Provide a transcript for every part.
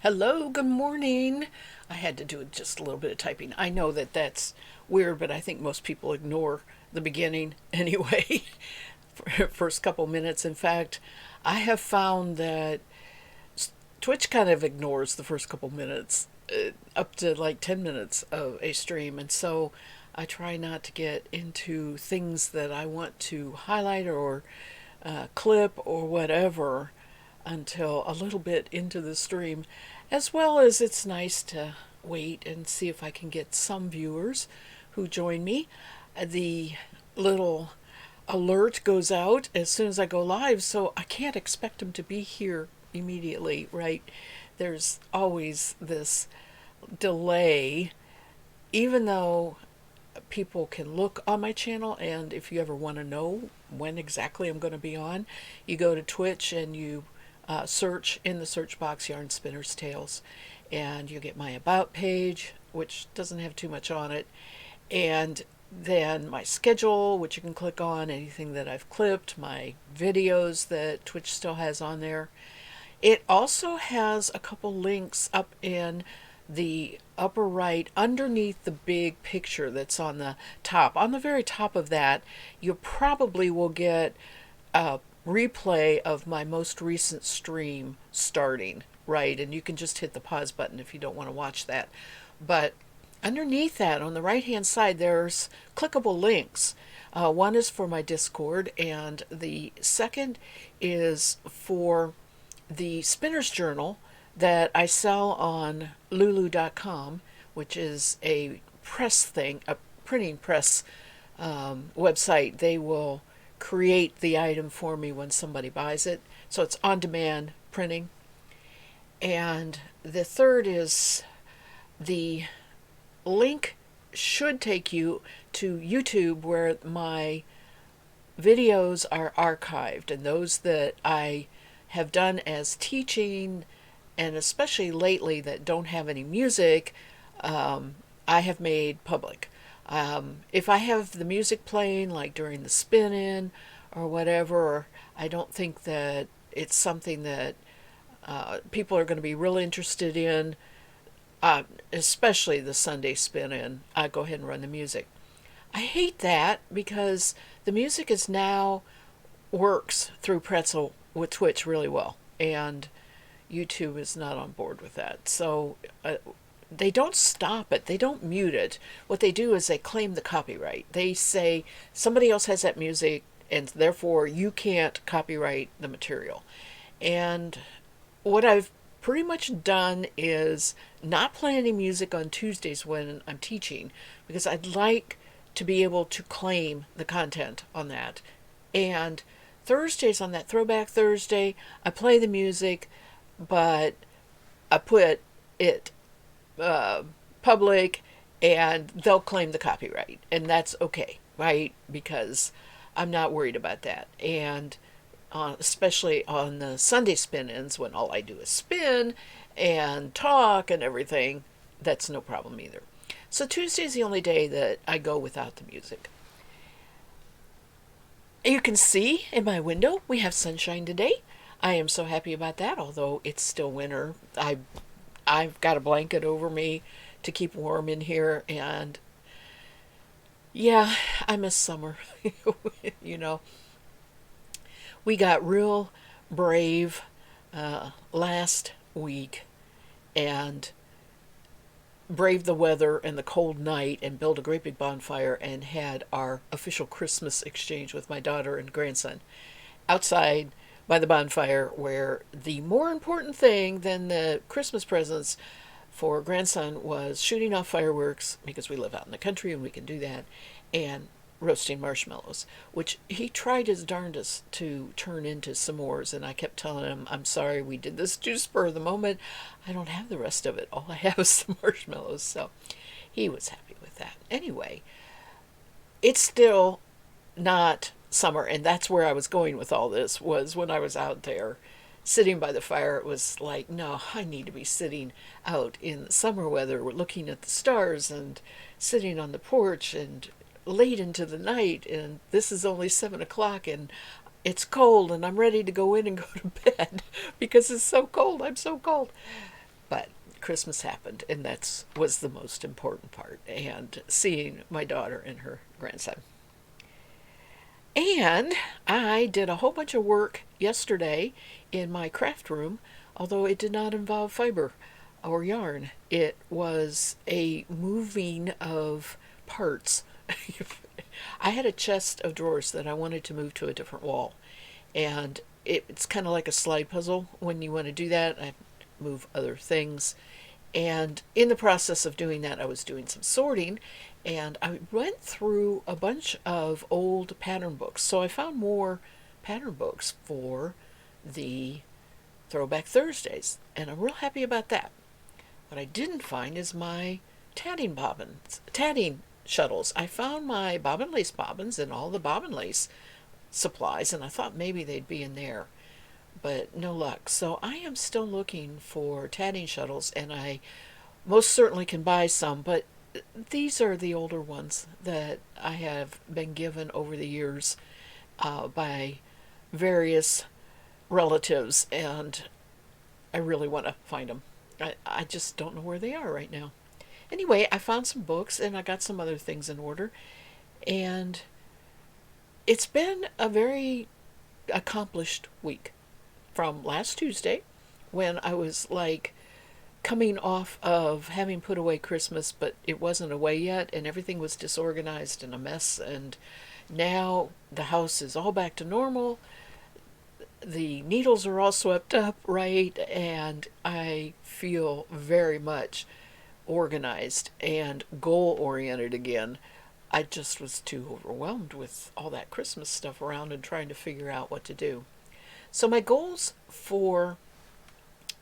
Hello, good morning. I had to do just a little bit of typing. I know that that's weird, but I think most people ignore the beginning anyway, first couple minutes. In fact, I have found that Twitch kind of ignores the first couple minutes, up to like 10 minutes of a stream. And so I try not to get into things that I want to highlight or clip or whatever until a little bit into the stream, as well as it's nice to wait and see if I can get some viewers who join me. The little alert goes out as soon as I go live, so I can't expect them to be here immediately, right? There's always this delay, even though people can look on my channel, and if you ever want to know when exactly I'm going to be on, you go to Twitch and you search in the search box Yarn Spinner's Tales, and you get my About page, which doesn't have too much on it, and then my schedule, which you can click on, anything that I've clipped, my videos that Twitch still has on there. It also has a couple links up in the upper right underneath the big picture that's on the top. On the very top of that, you probably will get a replay of my most recent stream starting, right? And you can just hit the pause button if you don't want to watch that. But underneath that, on the right hand side, there's clickable links. One is for my Discord, and the second is for the Spinner's Journal that I sell on lulu.com, which is a press thing, a printing press website. They will create the item for me when somebody buys it. So it's on demand printing. And the third is the link should take you to YouTube, where my videos are archived, and those that I have done as teaching, and especially lately that don't have any music, I have made public. If I have the music playing, like during the spin in or whatever, I don't think that it's something that people are going to be real interested in, especially the Sunday spin in. I go ahead and run the music. I hate that because the music is now works through Pretzel with Twitch really well, and YouTube is not on board with that. So they don't stop it, they don't mute it. What they do is they claim the copyright. They say somebody else has that music, and therefore you can't copyright the material. And what I've pretty much done is not play any music on Tuesdays when I'm teaching, because I'd like to be able to claim the content on that. And Thursdays, on that Throwback Thursday, I play the music, but I put it public, and they'll claim the copyright, and that's okay, right? Because I'm not worried about that. And especially on the Sunday spin-ins, when all I do is spin and talk and everything, that's no problem either. So Tuesday's the only day that I go without the music. You can see in my window we have sunshine today. I am so happy about that, although it's still winter. I've got a blanket over me to keep warm in here, and yeah, I miss summer. you know, we got real brave last week and braved the weather and the cold night and built a great big bonfire and had our official Christmas exchange with my daughter and grandson outside by the bonfire, where the more important thing than the Christmas presents for grandson was shooting off fireworks, because we live out in the country and we can do that, and roasting marshmallows, which he tried his darndest to turn into s'mores. And I kept telling him, I'm sorry, we did this too spur of the moment. I don't have the rest of it. All I have is the marshmallows. So he was happy with that. Anyway, it's still not summer, and that's where I was going with all this. Was when I was out there sitting by the fire, it was like, no, I need to be sitting out in the summer weather, looking at the stars and sitting on the porch and late into the night, and this is only 7 o'clock, and it's cold, and I'm ready to go in and go to bed because it's so cold. I'm so cold. But Christmas happened, and that was the most important part, and seeing my daughter and her grandson. And I did a whole bunch of work yesterday in my craft room, although it did not involve fiber or yarn. It was a moving of parts. I had a chest of drawers that I wanted to move to a different wall, and it's kind of like a slide puzzle. When you want to do that, I move other things. And in the process of doing that, I was doing some sorting, and I went through a bunch of old pattern books. So I found more pattern books for the Throwback Thursdays, and I'm real happy about that. What I didn't find is my tatting shuttles. I found my bobbin lace bobbins and all the bobbin lace supplies, and I thought maybe they'd be in there, but no luck. So I am still looking for tatting shuttles, and I most certainly can buy some, but these are the older ones that I have been given over the years by various relatives, and I really want to find them. I just don't know where they are right now. Anyway, I found some books and I got some other things in order, and it's been a very accomplished week from last Tuesday when I was like coming off of having put away Christmas, but it wasn't away yet, and everything was disorganized and a mess, and now the house is all back to normal. The needles are all swept up right, and I feel very much organized and goal oriented again. I just was too overwhelmed with all that Christmas stuff around and trying to figure out what to do. So my goals for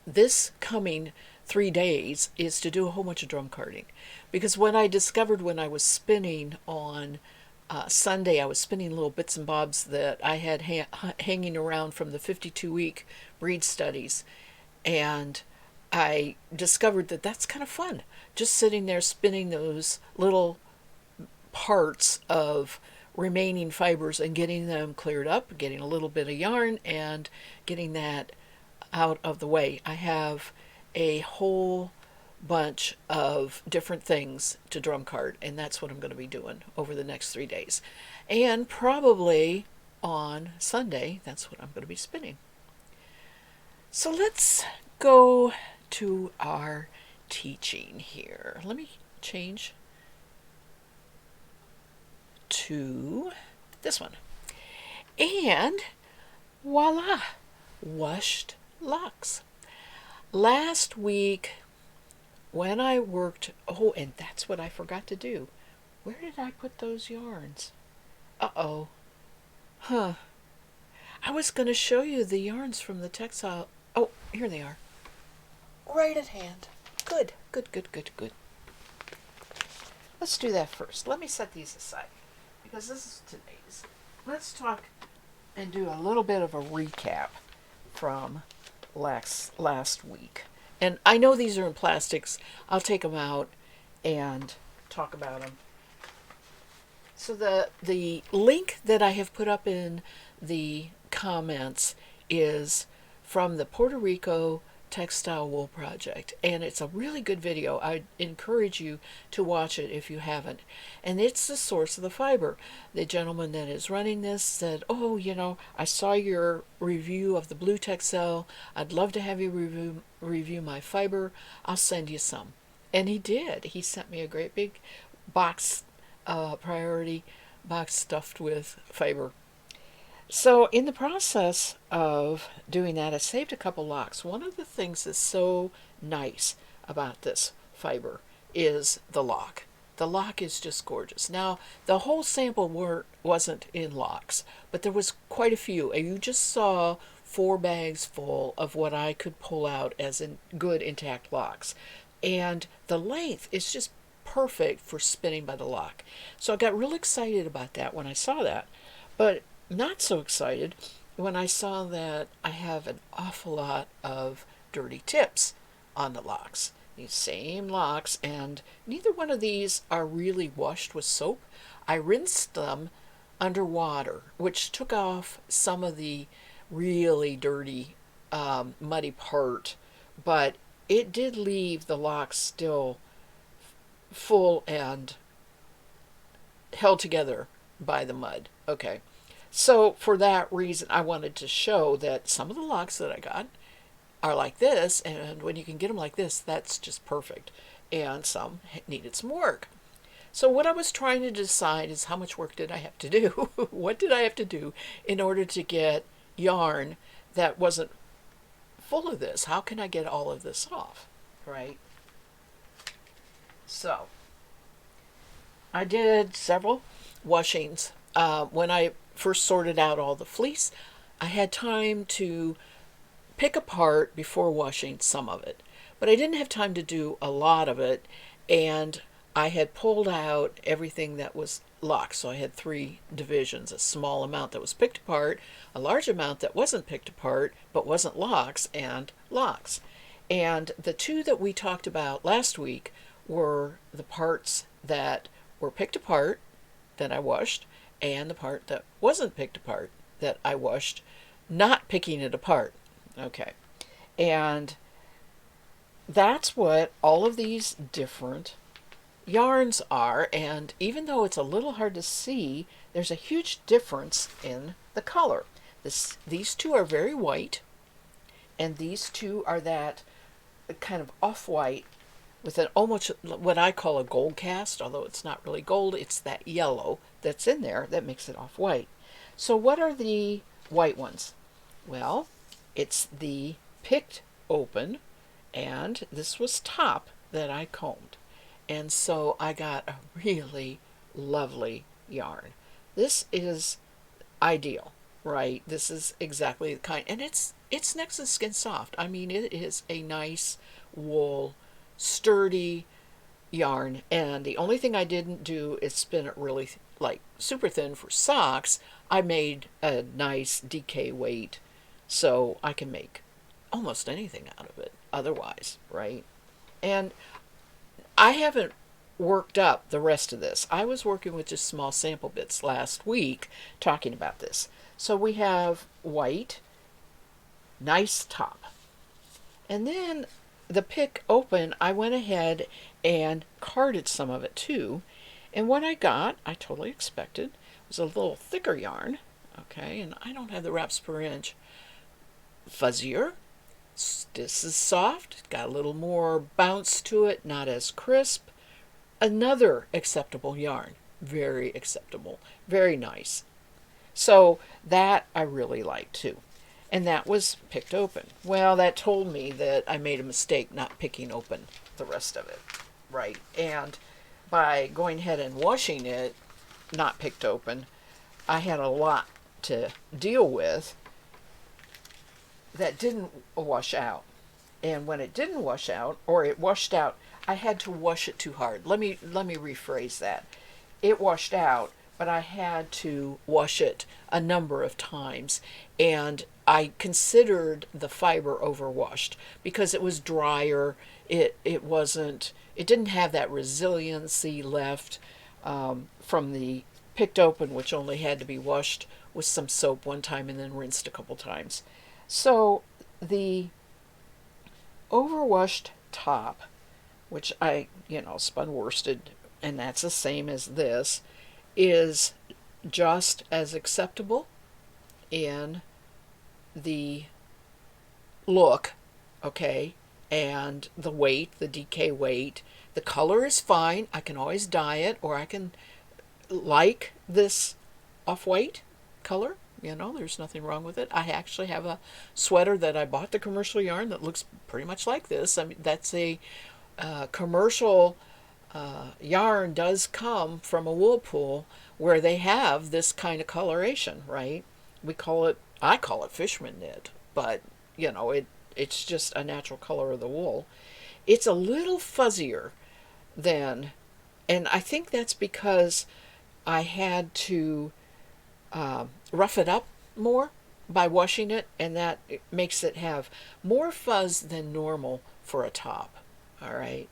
this coming 3 days is to do a whole bunch of drum carding, because what I discovered when I was spinning on Sunday, I was spinning little bits and bobs that I had hanging around from the 52-week breed studies, and I discovered that that's kind of fun, just sitting there spinning those little parts of remaining fibers and getting them cleared up, getting a little bit of yarn and getting that out of the way. I have a whole bunch of different things to drum card, and that's what I'm going to be doing over the next 3 days. And probably on Sunday, that's what I'm going to be spinning. So let's go to our teaching here. Let me change to this one. And voila, washed locks. Last week when I worked, oh, and that's what I forgot to do. Where did I put those yarns? Uh-oh. Huh. I was going to show you the yarns from the Texel. Oh, here they are. Right at hand. Good, good, good, good, good. Let's do that first. Let me set these aside, because this is today's. Let's talk and do a little bit of a recap from last week. And I know these are in plastics. I'll take them out and talk about them. So the link that I have put up in the comments is from the Puerto Rico Textile Wool Project, and it's a really good video. I encourage you to watch it if you haven't. And it's the source of the fiber. The gentleman that is running this said, oh, I saw your review of the blue Texel. I'd love to have you review my fiber. I'll send you some. And he did. He sent me a great big box, priority box stuffed with fiber. So in the process of doing that, I saved a couple locks. One of the things that's so nice about this fiber is the lock. The lock is just gorgeous. Now, the whole sample wasn't in locks, but there was quite a few. And you just saw 4 bags full of what I could pull out as in good intact locks. And the length is just perfect for spinning by the lock. So I got real excited about that when I saw that. But not so excited when I saw that I have an awful lot of dirty tips on the locks. These same locks, and neither one of these are really washed with soap. I rinsed them underwater, which took off some of the really dirty, muddy part, but it did leave the locks still full and held together by the mud. Okay. So for that reason, I wanted to show that some of the locks that I got are like this, and when you can get them like this, that's just perfect. And some needed some work. So what I was trying to decide is how much work did I have to do? What did I have to do in order to get yarn that wasn't full of this? How can I get all of this off, right? So I did several washings. When I first sorted out all the fleece, I had time to pick apart before washing some of it. But I didn't have time to do a lot of it, and I had pulled out everything that was locked. So I had three divisions, a small amount that was picked apart, a large amount that wasn't picked apart but wasn't locks, and locks. And the two that we talked about last week were the parts that were picked apart that I washed, and the part that wasn't picked apart that I washed, not picking it apart. Okay. And that's what all of these different yarns are. And even though it's a little hard to see, there's a huge difference in the color. These two are very white, and these two are that kind of off-white with an almost what I call a gold cast, although it's not really gold, it's that yellow that's in there that makes it off-white. So what are the white ones? Well, it's the picked open, and this was top that I combed. And so I got a really lovely yarn. This is ideal, right? This is exactly the kind, and it's next to skin soft. I mean, it is a nice wool, sturdy yarn, and the only thing I didn't do is spin it really like super thin for socks. I made a nice DK weight so I can make almost anything out of it otherwise, right? And I haven't worked up the rest of this. I was working with just small sample bits last week talking about this. So we have white, nice top. And then the pick open, I went ahead and carded some of it too. And what I got, I totally expected, was a little thicker yarn. Okay, and I don't have the wraps per inch. Fuzzier. This is soft, got a little more bounce to it, not as crisp. Another acceptable yarn, very acceptable, very nice. So that I really like too. And that was picked open. Well, that told me that I made a mistake not picking open the rest of it, right? And by going ahead and washing it, not picked open, I had a lot to deal with that didn't wash out. And when it didn't wash out, or it washed out, I had to wash it too hard. Let me rephrase that. It washed out, but I had to wash it a number of times, and I considered the fiber overwashed because it was drier. It didn't have that resiliency left from the picked open, which only had to be washed with some soap one time and then rinsed a couple times. So the overwashed top, which I, spun worsted, and that's the same as this, is just as acceptable in the look, okay, and the weight, the DK weight. The color is fine. I can always dye it, or I can like this off-white color. There's nothing wrong with it. I actually have a sweater that I bought the commercial yarn that looks pretty much like this. I mean, that's a commercial yarn does come from a wool pool where they have this kind of coloration, right? I call it fisherman knit, but it's just a natural color of the wool. It's a little fuzzier than, and I think that's because I had to rough it up more by washing it, and that makes it have more fuzz than normal for a top. All right,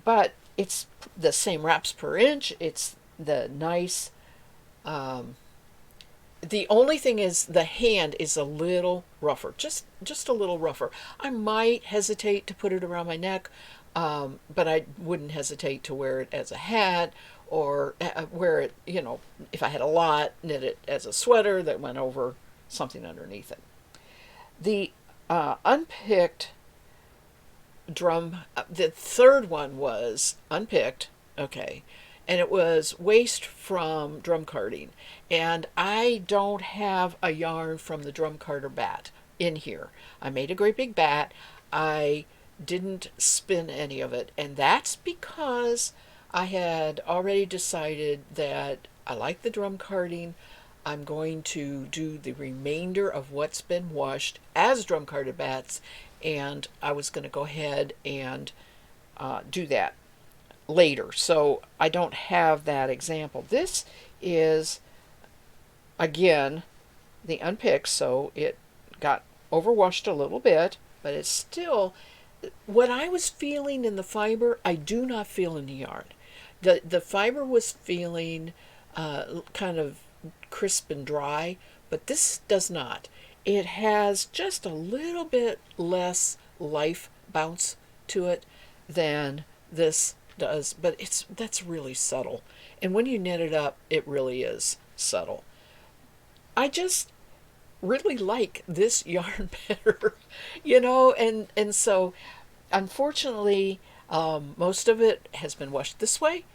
but it's the same wraps per inch. It's the nice The only thing is the hand is a little rougher, just a little rougher. I might hesitate to put it around my neck, but I wouldn't hesitate to wear it as a hat or wear it, if I had a lot, knit it as a sweater that went over something underneath it. The unpicked drum, the third one was unpicked, okay, and it was waste from drum carding. And I don't have a yarn from the drum carder bat in here. I made a great big bat. I didn't spin any of it, and that's because I had already decided that I like the drum carding. I'm going to do the remainder of what's been washed as drum carded bats, and I was going to go ahead and do that later. So I don't have that example. This is, again, the unpicked, so it got overwashed a little bit, but it's still what I was feeling in the fiber, I do not feel in the yarn. The fiber was feeling kind of crisp and dry, but this does not. It has just a little bit less life bounce to it than this does, but that's really subtle. And when you knit it up, it really is subtle. I just really like this yarn better, and so unfortunately, most of it has been washed this way,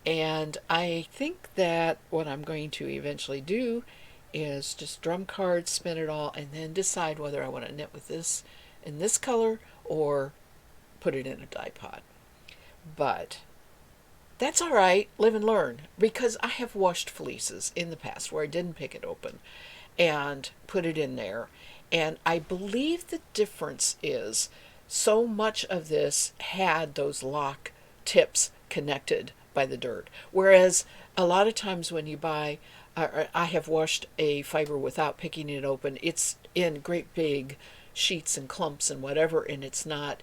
and I think that what I'm going to eventually do is just drum card, spin it all, and then decide whether I want to knit with this in this color or put it in a dye pot. But that's all right, live and learn, because I have washed fleeces in the past where I didn't pick it open and put it in there. And I believe the difference is so much of this had those lock tips connected by the dirt. Whereas a lot of times when you buy, I have washed a fiber without picking it open, it's in great big sheets and clumps and whatever, and it's not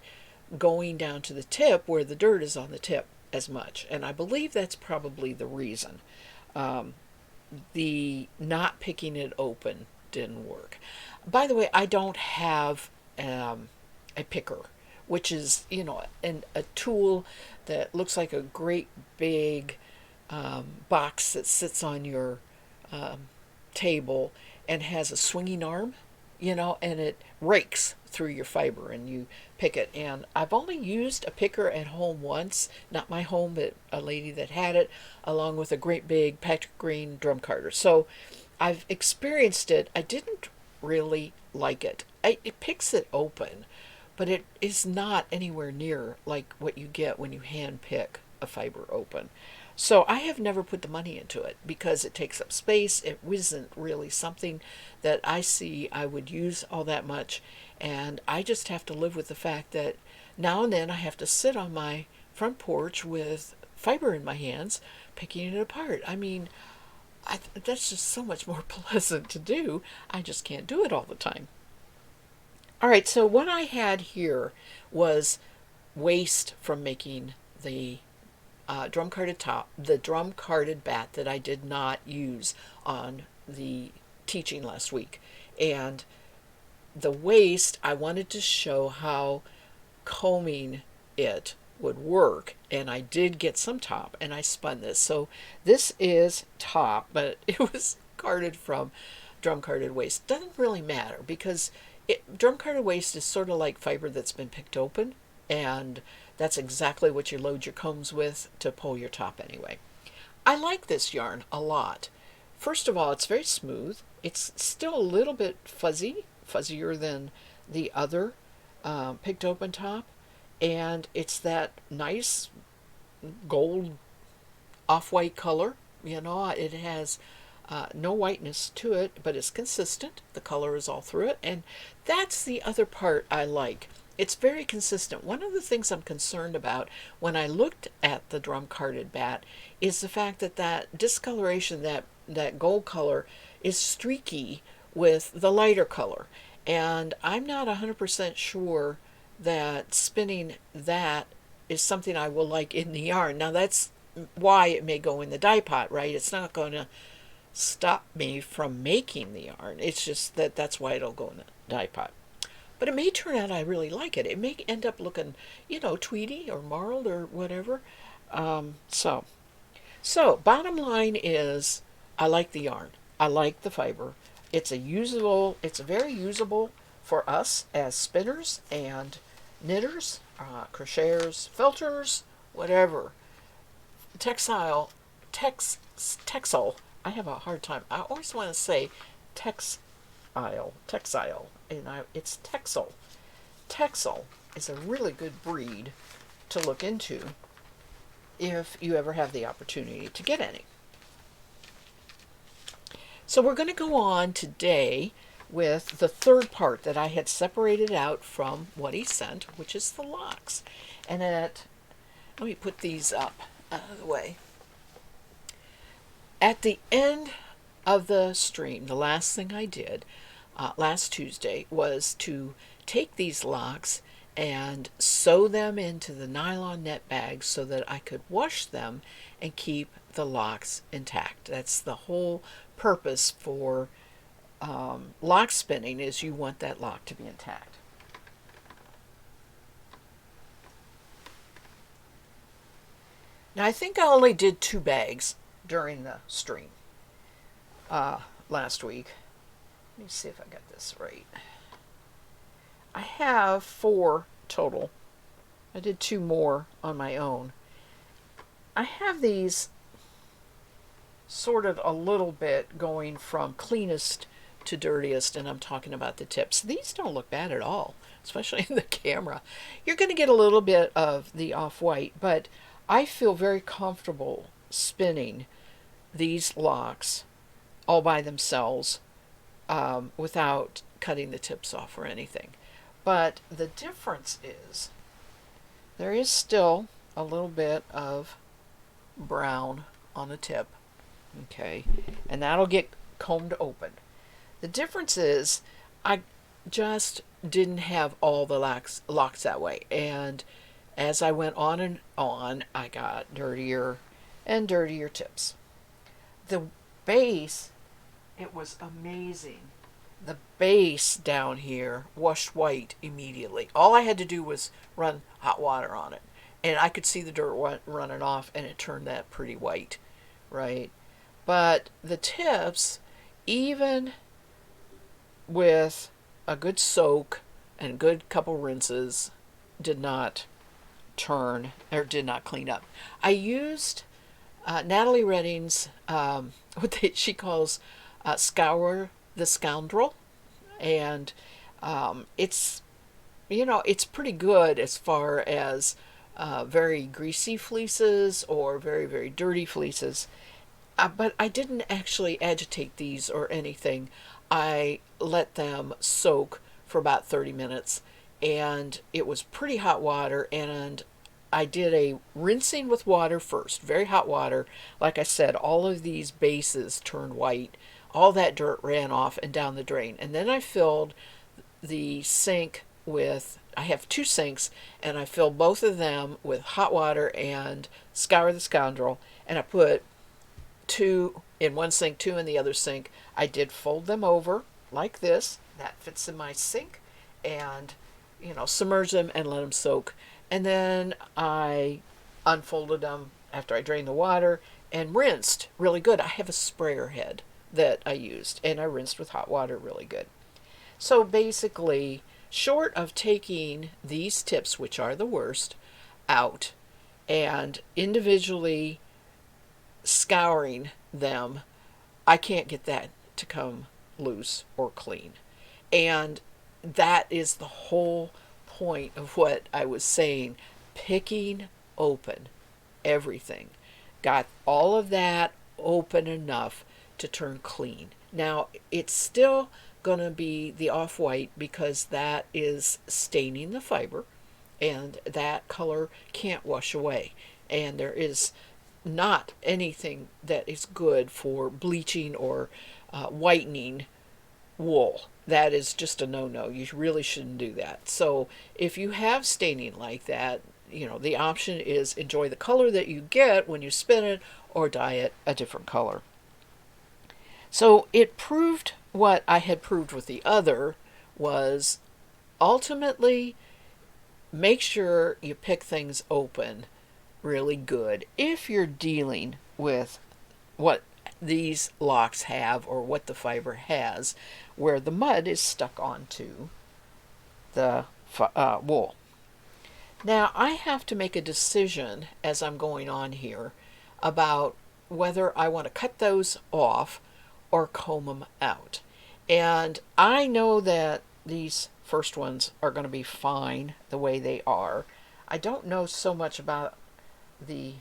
going down to the tip where the dirt is on the tip as much. And I believe that's probably the reason. The not picking it open didn't work. By the way, I don't have a picker, which is, a tool that looks like a great big box that sits on your table and has a swinging arm, and it rakes through your fiber and you pick it. And I've only used a picker at home once, not my home, but a lady that had it, along with a great big Patrick Green drum carder. So I've experienced it. I didn't really like it. It picks it open, but it is not anywhere near like what you get when you hand pick a fiber open. So I have never put the money into it because it takes up space. It isn't really something that I see I would use all that much. And I just have to live with the fact that now and then I have to sit on my front porch with fiber in my hands, picking it apart. I mean, that's just so much more pleasant to do. I just can't do it all the time. All right, so what I had here was waste from making the drum carded top, the drum carded bat that I did not use on the teaching last week. And the waste, I wanted to show how combing it would work, and I did get some top, and I spun this. So this is top, but it was carded from drum carded waste. Doesn't really matter because drum carded waste is sort of like fiber that's been picked open, and that's exactly what you load your combs with to pull your top anyway. I like this yarn a lot. First of all, it's very smooth. It's still a little bit fuzzy, fuzzier than the other picked open top, and it's that nice gold off-white color. It has no whiteness to it, but it's consistent. The color is all through it, and that's the other part I like. It's very consistent. One of the things I'm concerned about when I looked at the drum carded bat is the fact that that discoloration, that gold color, is streaky with the lighter color. And I'm not 100% sure that spinning that is something I will like in the yarn. Now that's why it may go in the dye pot, right? It's not going to stop me from making the yarn. It's just that that's why it'll go in the dye pot. But it may turn out I really like it. It may end up looking, tweedy or marled or whatever. So bottom line is, I like the yarn. I like the fiber. It's very usable for us as spinners and knitters, crocheters, felters, whatever. Textile, Texel. I have a hard time. I always want to say textile, and it's Texel. Texel is a really good breed to look into if you ever have the opportunity to get any. So we're going to go on today with the third part that I had separated out from what he sent, which is the locks. And let me put these up out of the way. At the end of the stream, the last thing I did last Tuesday was to take these locks and sew them into the nylon net bags so that I could wash them and keep the locks intact. That's the whole purpose for lock spinning, is you want that lock to be intact. Now I think I only did 2 bags during the stream last week. Let me see if I got this right. I have 4 total. I did 2 more on my own. I have these sort of a little bit going from cleanest to dirtiest, and I'm talking about the tips. These don't look bad at all, especially in the camera. You're going to get a little bit of the off-white, but I feel very comfortable spinning these locks all by themselves without cutting the tips off or anything. But the difference is there is still a little bit of brown on the tip, okay, and that'll get combed open. The difference is I just didn't have all the locks that way, and as I went on and on, I got dirtier and dirtier tips. The base, it was amazing. The base down here washed white immediately. All I had to do was run hot water on it, and I could see the dirt running off, and it turned that pretty white, right? But the tips, even with a good soak and a good couple rinses, did not turn or did not clean up. I used Natalie Redding's she calls Scour the Scoundrel, and it's it's pretty good as far as very greasy fleeces or very, very dirty fleeces. But I didn't actually agitate these or anything. I let them soak for about 30 minutes, and it was pretty hot water, and I did a rinsing with water first, very hot water. Like I said, all of these bases turned white. All that dirt ran off and down the drain. And then I filled the sink with, I have 2 sinks, and I filled both of them with hot water and Scour the Scoundrel, and I put 2 in one sink, 2 in the other sink. I did fold them over like this. That fits in my sink, and submerge them and let them soak. And then I unfolded them after I drained the water and rinsed really good. I have a sprayer head that I used, and I rinsed with hot water really good. So basically, short of taking these tips, which are the worst, out and individually scouring them, I can't get that to come loose or clean. And that is the whole point of what I was saying. Picking open everything. Got all of that open enough to turn clean. Now, it's still going to be the off-white because that is staining the fiber, and that color can't wash away. And there is not anything that is good for bleaching or whitening wool. That is just a no-no. You really shouldn't do that. So if you have staining like that, the option is enjoy the color that you get when you spin it or dye it a different color. So it proved what I had proved with the other was ultimately make sure you pick things open really good if you're dealing with what these locks have or what the fiber has, where the mud is stuck onto the wool. Now I have to make a decision as I'm going on here about whether I want to cut those off or comb them out. And I know that these first ones are going to be fine the way they are. I don't know so much about the,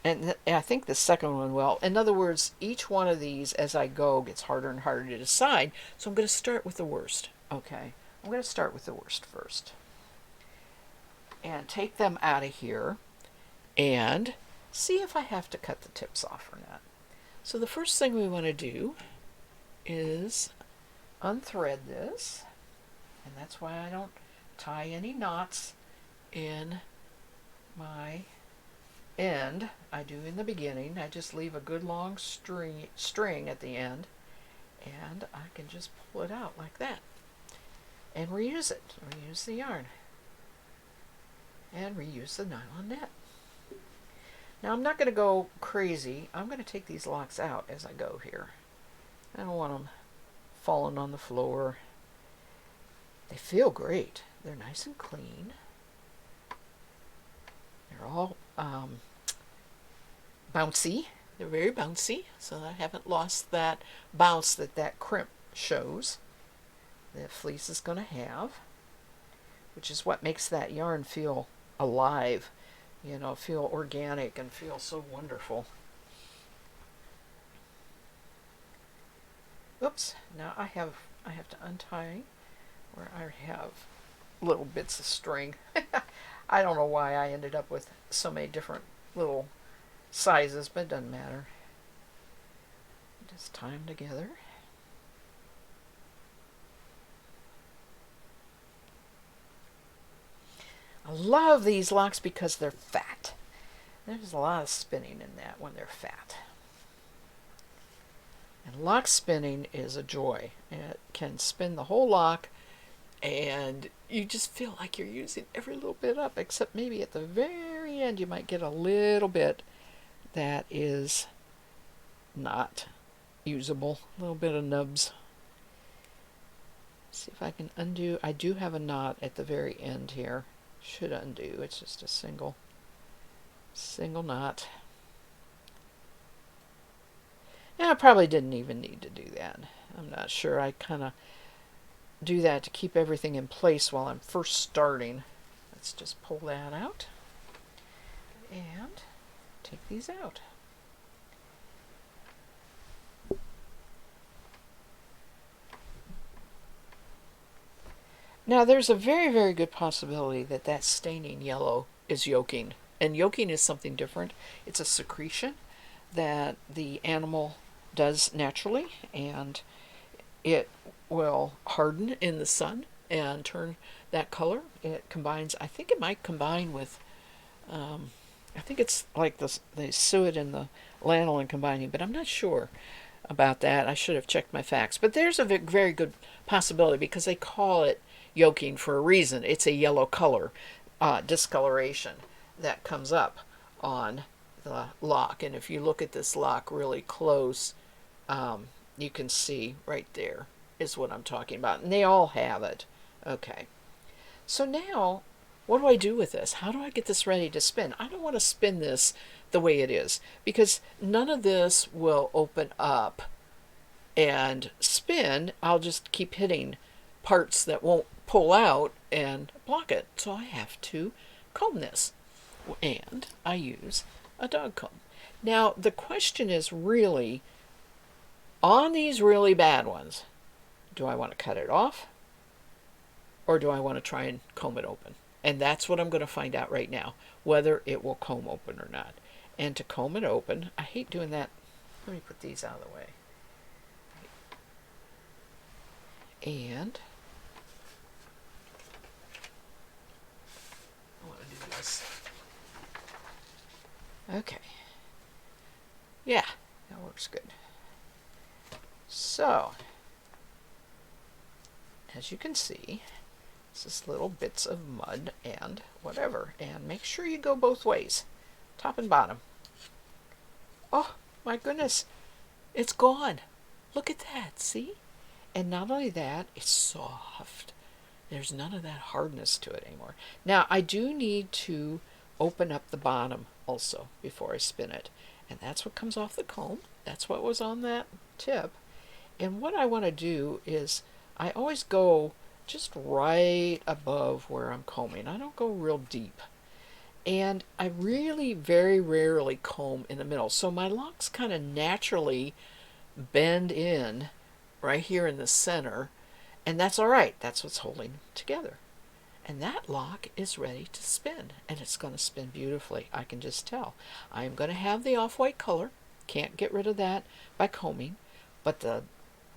and I think the second one will. In other words, each one of these as I go gets harder and harder to decide. So I'm going to start with the worst. Okay, I'm going to start with the worst first. And take them out of here and see if I have to cut the tips off or not. So the first thing we want to do is unthread this, and that's why I don't tie any knots in my end. I do in the beginning. I just leave a good long string at the end, and I can just pull it out like that and reuse it. Reuse the yarn and reuse the nylon net. Now I'm not going to go crazy. I'm going to take these locks out as I go here. I don't want them falling on the floor. They feel great. They're nice and clean. They're all bouncy. They're very bouncy, so I haven't lost that bounce that crimp shows that fleece is going to have, which is what makes that yarn feel alive, you know, feel organic and feel so wonderful. Oops, now I have to untie where I have little bits of string. I don't know why I ended up with so many different little sizes, but it doesn't matter. Just tie them together. I love these locks because they're fat. There's a lot of spinning in that when they're fat. And lock spinning is a joy. It can spin the whole lock, and you just feel like you're using every little bit up, except maybe at the very end you might get a little bit that is not usable. A little bit of nubs. See if I can undo. I do have a knot at the very end here. Should undo. It's just a single knot. And I probably didn't even need to do that. I'm not sure. I kind of do that to keep everything in place while I'm first starting. Let's just pull that out and take these out. Now there's a very, very good possibility that that staining yellow is yolking. And yolking is something different. It's a secretion that the animal does naturally, and it will harden in the sun and turn that color. It combines, I think it might combine with, I think it's like the suet and the lanolin combining, but I'm not sure about that. I should have checked my facts. But there's a very good possibility because they call it yolking for a reason. It's a yellow color, discoloration that comes up on the lock. And if you look at this lock really close, you can see right there is what I'm talking about. And they all have it. Okay. So now, what do I do with this? How do I get this ready to spin? I don't want to spin this the way it is because none of this will open up and spin. I'll just keep hitting parts that won't pull out and block it. So I have to comb this. And I use a dog comb. Now, the question is really, on these really bad ones, do I want to cut it off? Or do I want to try and comb it open? And that's what I'm going to find out right now, whether it will comb open or not. And to comb it open, I hate doing that. Let me put these out of the way. And I want to do this. Okay. Yeah, that works good. So, as you can see, it's just little bits of mud and whatever. And make sure you go both ways, top and bottom. Oh, my goodness, it's gone. Look at that, see? And not only that, it's soft. There's none of that hardness to it anymore. Now, I do need to open up the bottom also before I spin it. And that's what comes off the comb. That's what was on that tip. And what I want to do is I always go just right above where I'm combing. I don't go real deep. And I really very rarely comb in the middle. So my locks kind of naturally bend in right here in the center. And that's all right. That's what's holding them together. And that lock is ready to spin. And it's going to spin beautifully. I can just tell. I'm going to have the off-white color. Can't get rid of that by combing. But the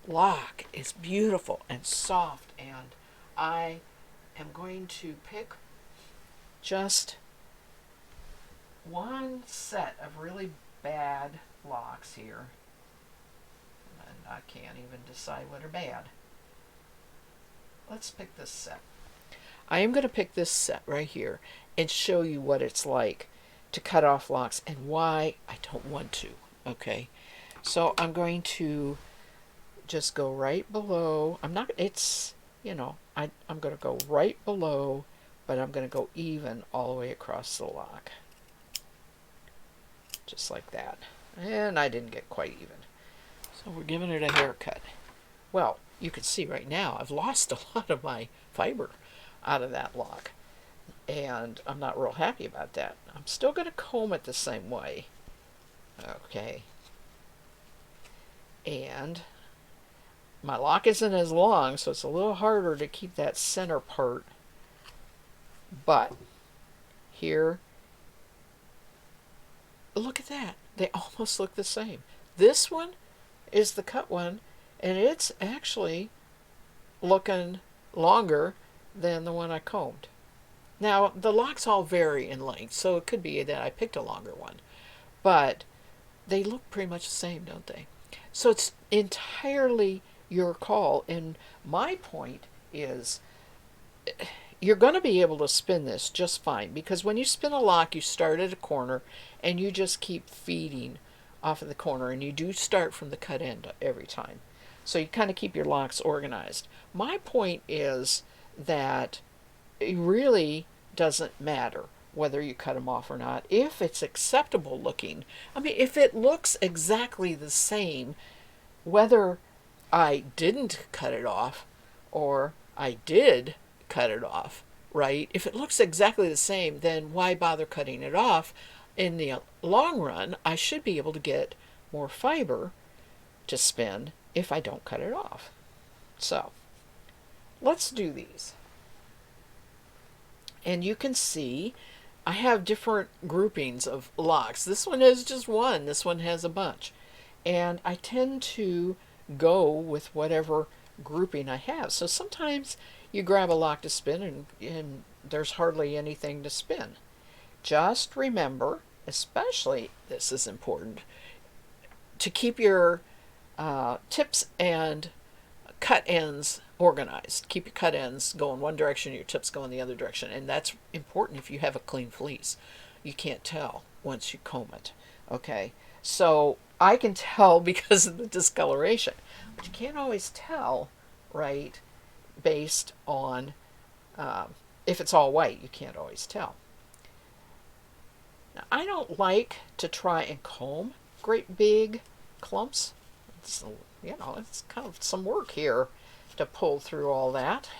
lock is beautiful and soft. And I am going to pick just one set of really bad locks here. And I can't even decide what are bad. Let's pick this set. I am going to pick this set right here and show you what it's like to cut off locks and why I don't want to. Okay, so I'm going to just go right below. I'm not, it's, you know, I'm going to go right below, but I'm going to go even all the way across the lock. Just like that. And I didn't get quite even. So we're giving it a haircut. Well, you can see right now I've lost a lot of my fiber out of that lock. And I'm not real happy about that. I'm still going to comb it the same way. Okay. And my lock isn't as long, so it's a little harder to keep that center part. But here, look at that. They almost look the same. This one is the cut one, and it's actually looking longer than the one I combed. Now, the locks all vary in length, so it could be that I picked a longer one. But they look pretty much the same, don't they? So it's entirely your call. And my point is, you're going to be able to spin this just fine, because when you spin a lock, you start at a corner and you just keep feeding off of the corner, and you do start from the cut end every time. So you kind of keep your locks organized. My point is that it really doesn't matter whether you cut them off or not, if it's acceptable looking. I mean, if it looks exactly the same, whether I didn't cut it off or I did cut it off, right? If it looks exactly the same, then why bother cutting it off? In the long run, I should be able to get more fiber to spin if I don't cut it off. So let's do these. And you can see I have different groupings of locks. This one is just one. This one has a bunch. And I tend to go with whatever grouping I have. So sometimes you grab a lock to spin and there's hardly anything to spin. Just remember, especially this is important, to keep your tips and cut ends organized. Keep your cut ends going one direction, your tips going the other direction. And that's important if you have a clean fleece. You can't tell once you comb it. Okay, so I can tell because of the discoloration, but you can't always tell, right, based on if it's all white. You can't always tell. Now, I don't like to try and comb great big clumps. It's, you know, it's kind of some work here to pull through all that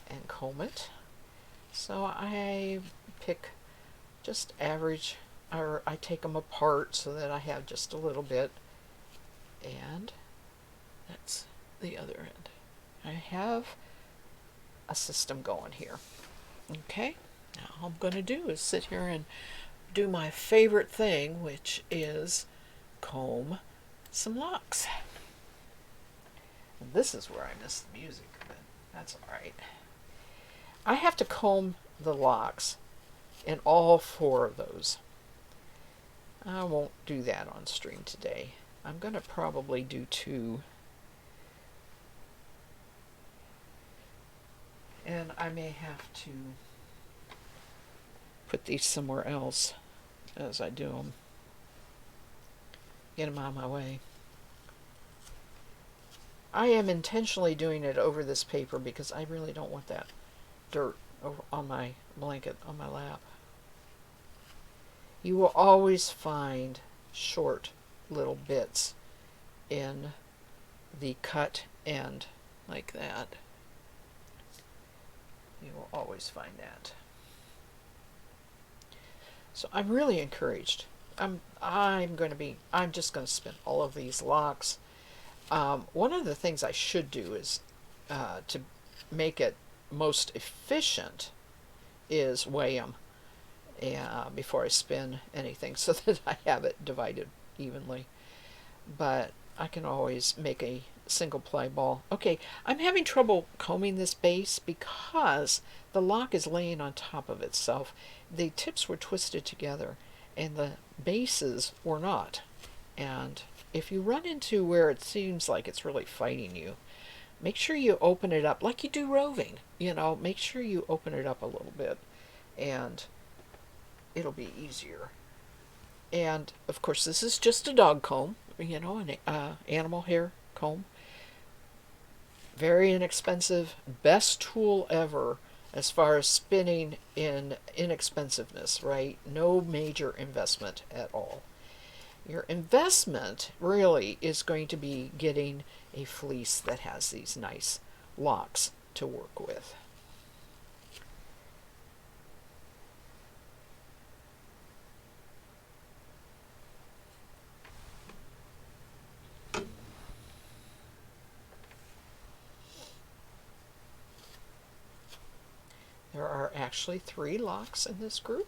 and comb it. So I pick just average, or I take them apart so that I have just a little bit, and that's the other end. I have a system going here. Okay, now all I'm going to do is sit here and do my favorite thing, which is comb some locks. And this is where I miss the music, but that's all right. I have to comb the locks in all 4 of those. I won't do that on stream today. I'm going to probably do 2 And I may have to put these somewhere else as I do them. Get them out of my way. I am intentionally doing it over this paper because I really don't want that dirt on my blanket on my lap. You will always find short little bits in the cut end like that. You will always find that. So I'm really encouraged. I'm just going to spin all of these locks. One of the things I should do is to make it most efficient is weigh them before I spin anything so that I have it divided evenly. But I can always make a single ply ball. Okay, I'm having trouble combing this base because the lock is laying on top of itself. The tips were twisted together and the bases were not. And if you run into where it seems like it's really fighting you, make sure you open it up like you do roving. Make sure you open it up a little bit and it'll be easier. And of course, this is just a dog comb, an animal hair comb. Very inexpensive, best tool ever as far as spinning in inexpensiveness, right? No major investment at all. Your investment really is going to be getting a fleece that has these nice locks to work with. There are actually 3 locks in this group.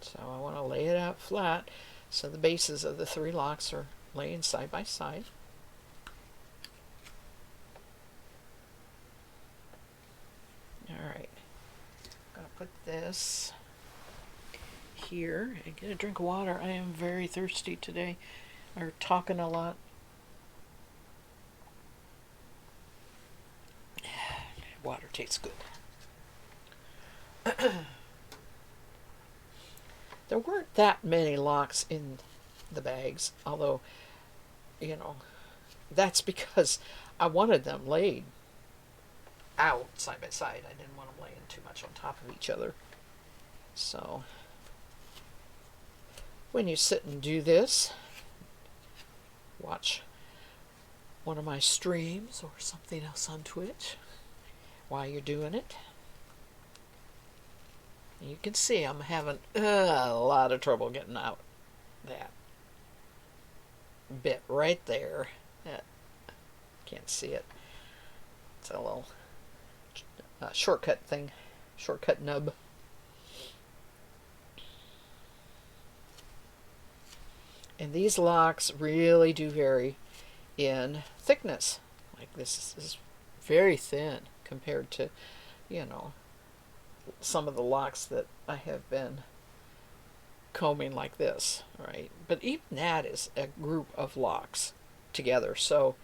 So I want to lay it out flat so the bases of the 3 locks are laying side by side. Alright, I'm going to put this here and get a drink of water. I am very thirsty today. We're talking a lot. Water tastes good. There weren't that many locks in the bags, although, that's because I wanted them laid out side by side. I didn't want them laying too much on top of each other. So when you sit and do this, watch one of my streams or something else on Twitch while you're doing it. You can see I'm having a lot of trouble getting out that bit right there. Can't see it. It's a little shortcut thing, shortcut nub. And these locks really do vary in thickness. Like this is very thin compared to, some of the locks that I have been combing like this, right? But even that is a group of locks together. So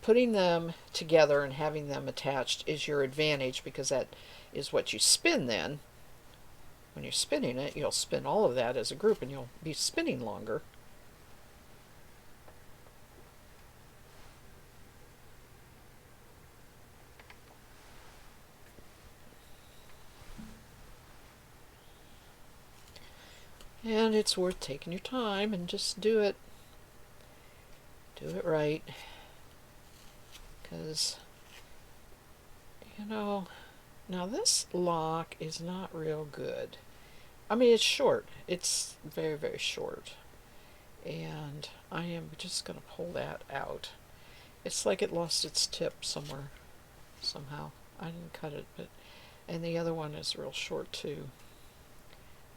putting them together and having them attached is your advantage because that is what you spin then. When you're spinning it, you'll spin all of that as a group and you'll be spinning longer. And it's worth taking your time and just do it. Do it right. Because, now this lock is not real good. I mean, it's short. It's very, very short. And I am just going to pull that out. It's like it lost its tip somewhere, somehow. I didn't cut it, but, and the other one is real short too.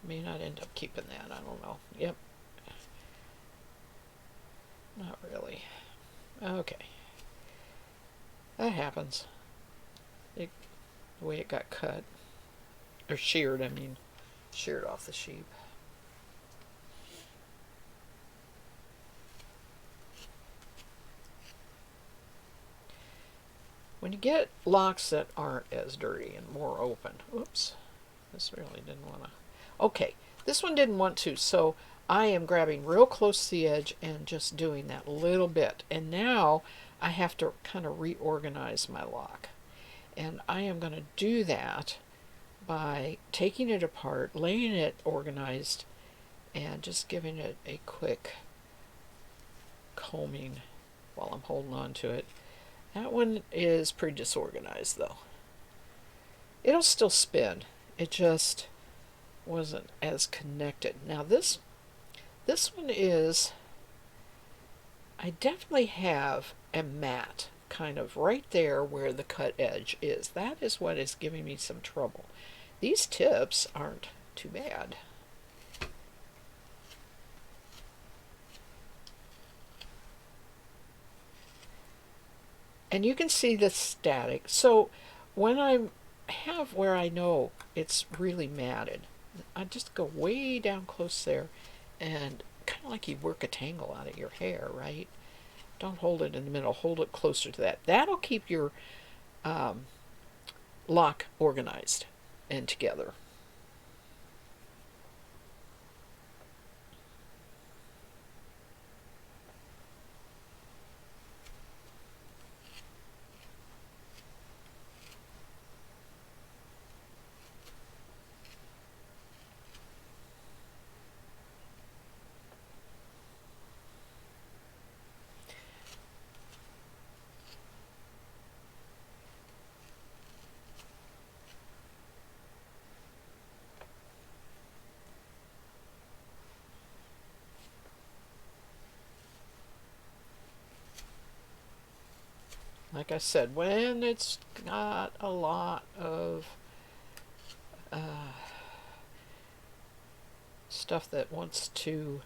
May not end up keeping that, I don't know. Yep. Not really. Okay. That happens. The way it got cut. or sheared, I mean, sheared off the sheep. When you get locks that aren't as dirty and more open, oops, this really didn't want to. Okay, this one didn't want to, so I am grabbing real close to the edge and just doing that little bit. And now I have to kind of reorganize my lock. And I am going to do that by taking it apart, laying it organized, and just giving it a quick combing while I'm holding on to it. That one is pretty disorganized though. It'll still spin. It just wasn't as connected. Now this one is, I definitely have a mat kind of right there where the cut edge is. That is what is giving me some trouble. These tips aren't too bad. And you can see the static. So when I have where I know it's really matted, I just go way down close there and kind of like you work a tangle out of your hair, right? Don't hold it in the middle, hold it closer to that. That'll keep your lock organized and together. Like I said, when it's got a lot of stuff that wants to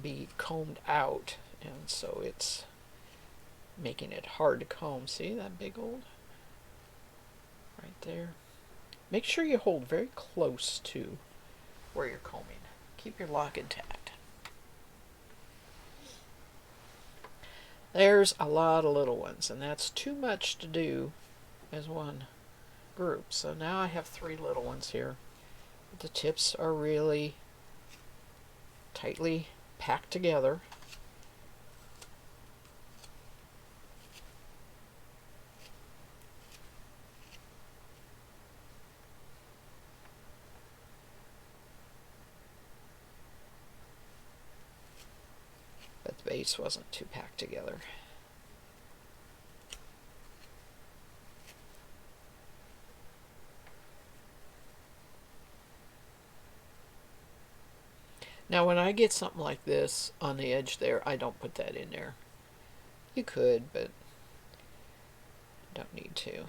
be combed out, and so it's making it hard to comb. See that big old right there? Make sure you hold very close to where you're combing. Keep your lock intact. There's a lot of little ones, and that's too much to do as one group. So now I have 3 little ones here. The tips are really tightly packed together. But the base wasn't too packed together. Now when I get something like this on the edge there, I don't put that in there. You could, but don't need to.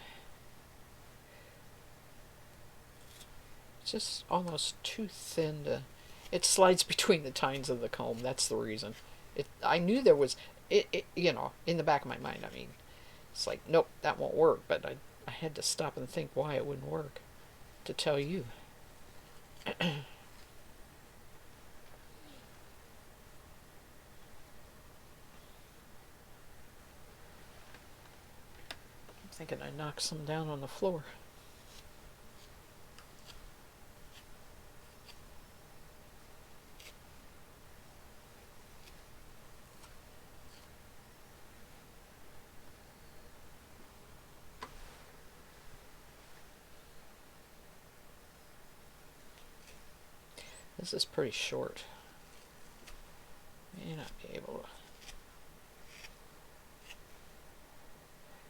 It's just almost too thin to... It slides between the tines of the comb. That's the reason. I knew there was... you know, in the back of my mind, I mean, it's like, nope, that won't work. But I had to stop and think why it wouldn't work to tell you. Thinking I knocked some down on the floor. This is pretty short. May not be able to.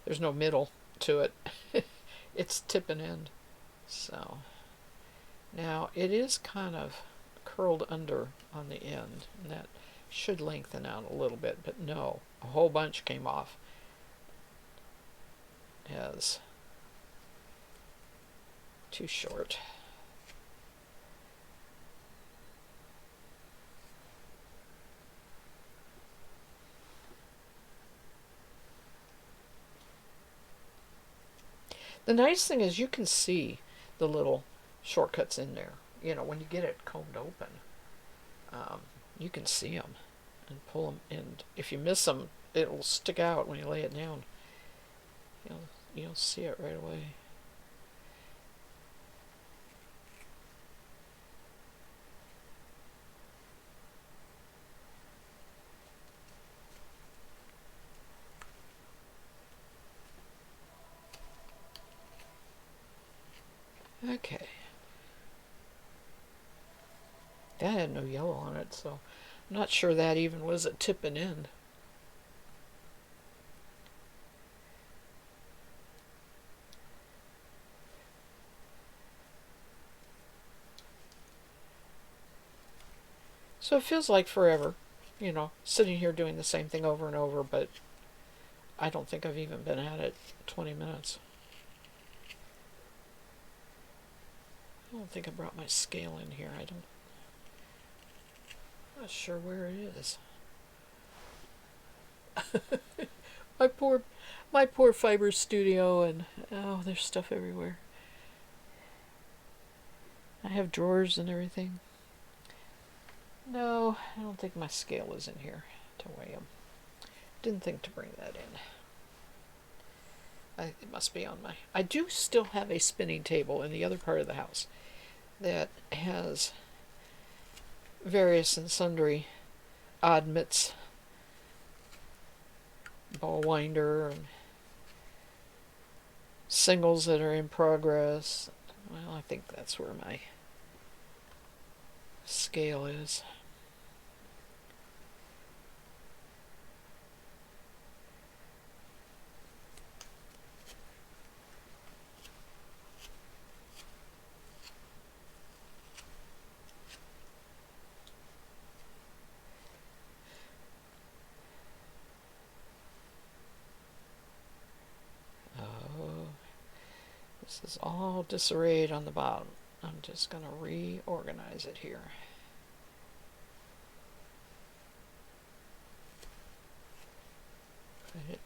There's no middle to it. It's tip and end. So now it is kind of curled under on the end, and that should lengthen out a little bit, but no, a whole bunch came off as too short. The nice thing is you can see the little shortcuts in there. You know, when you get it combed open, um, you can see them and pull them. And if you miss them, it'll stick out when you lay it down. You'll you'll see it right away. Okay, that had no yellow on it, so I'm not sure that even was a tipping end. So it feels like forever, sitting here doing the same thing over and over, but I don't think I've even been at it 20 minutes. I don't think I brought my scale in here. I'm not sure where it is. my poor my poor fiber studio, and oh, there's stuff everywhere. I have drawers and everything. No, I don't think my scale is in here to weigh them. Didn't think to bring that in. It must be on my... I do still have a spinning table in the other part of the house that has various and sundry odd mitts, ball winder, and singles that are in progress. Well, I think that's where my scale is. Oh, this is all disarrayed on the bottom. I'm just going to reorganize it here. Put it,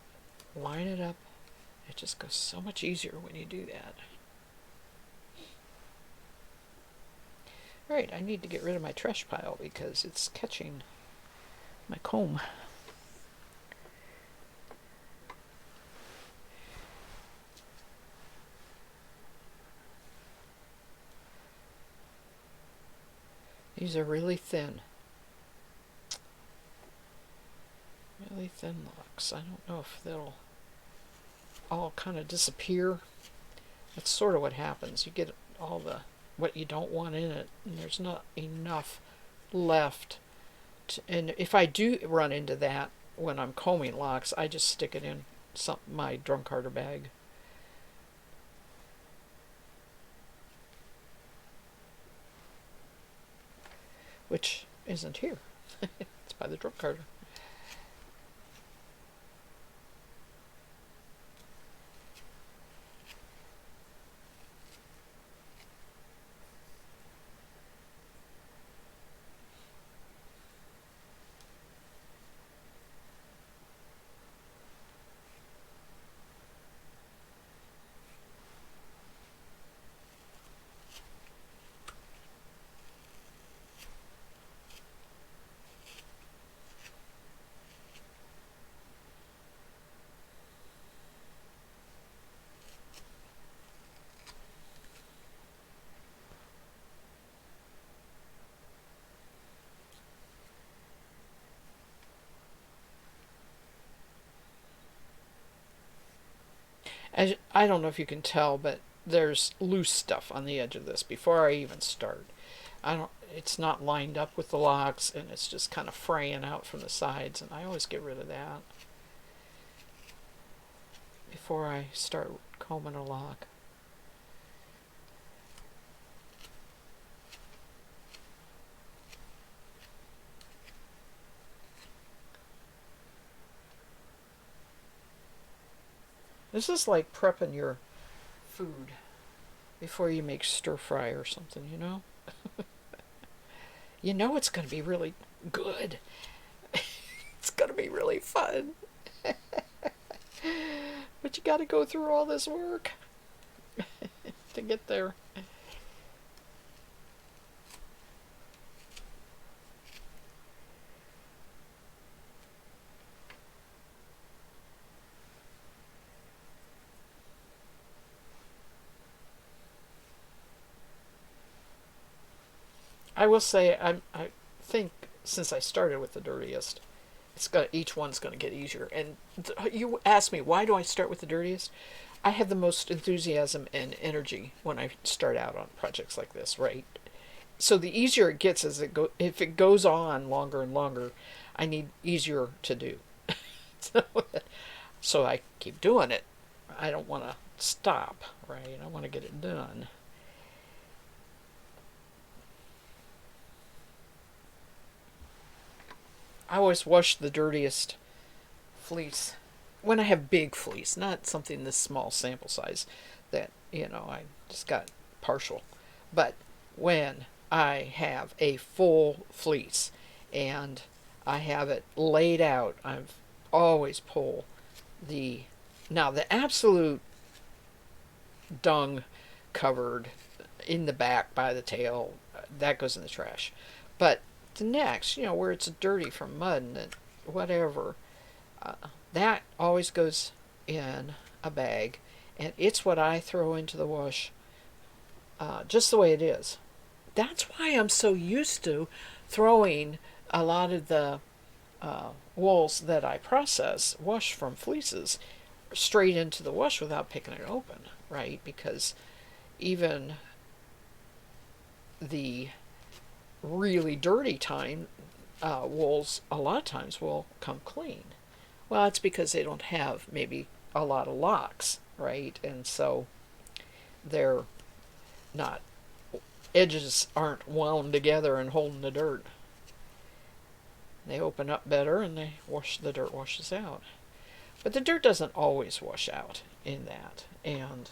line it up. It just goes so much easier when you do that. Alright, I need to get rid of my trash pile because it's catching my comb. These are really thin. Really thin locks. I don't know if they'll all kind of disappear. That's sort of what happens. You get all the what you don't want in it, and there's not enough left. And if I do run into that when I'm combing locks, I just stick it in my drum carter bag. Which isn't here. It's by the drum carter. I don't know if you can tell, but there's loose stuff on the edge of this before I even start. It's not lined up with the locks, and it's just kind of fraying out from the sides, and I always get rid of that before I start combing a lock. This is like prepping your food before you make stir fry or something, you know? You know it's going to be really good. It's going to be really fun. But you got to go through all this work to get there. I will say I think since I started with the dirtiest, each one's going to get easier. And you asked me, why do I start with the dirtiest? I have the most enthusiasm and energy when I start out on projects like this, right? So the easier it gets as if it goes on longer and longer, I need easier to do. so, so I keep doing it. I don't want to stop, right? I want to get it done. I always wash the dirtiest fleece when I have big fleece, not something this small sample size that, I just got partial. But when I have a full fleece and I have it laid out, I've always pull the, now the absolute dung covered in the back by the tail, that goes in the trash. But the next, where it's dirty from mud and whatever, uh, that always goes in a bag, and it's what I throw into the wash just the way it is. That's why I'm so used to throwing a lot of the wools that I wash from fleeces, straight into the wash without picking it open, right? Because even the really dirty wools a lot of times will come clean. Well, it's because they don't have maybe a lot of locks, right? And so they're not, edges aren't wound together and holding the dirt. They open up better and the dirt washes out. But the dirt doesn't always wash out in that. And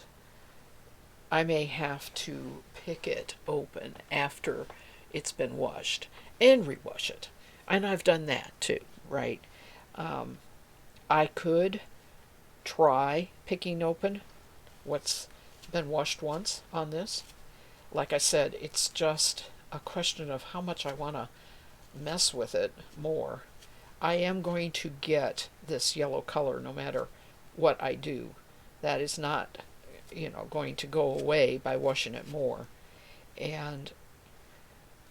I may have to pick it open after it's been washed and rewash it. And I've done that too, right? I could try picking open what's been washed once on this. Like I said, it's just a question of how much I want to mess with it more. I am going to get this yellow color no matter what I do. That is not, going to go away by washing it more. And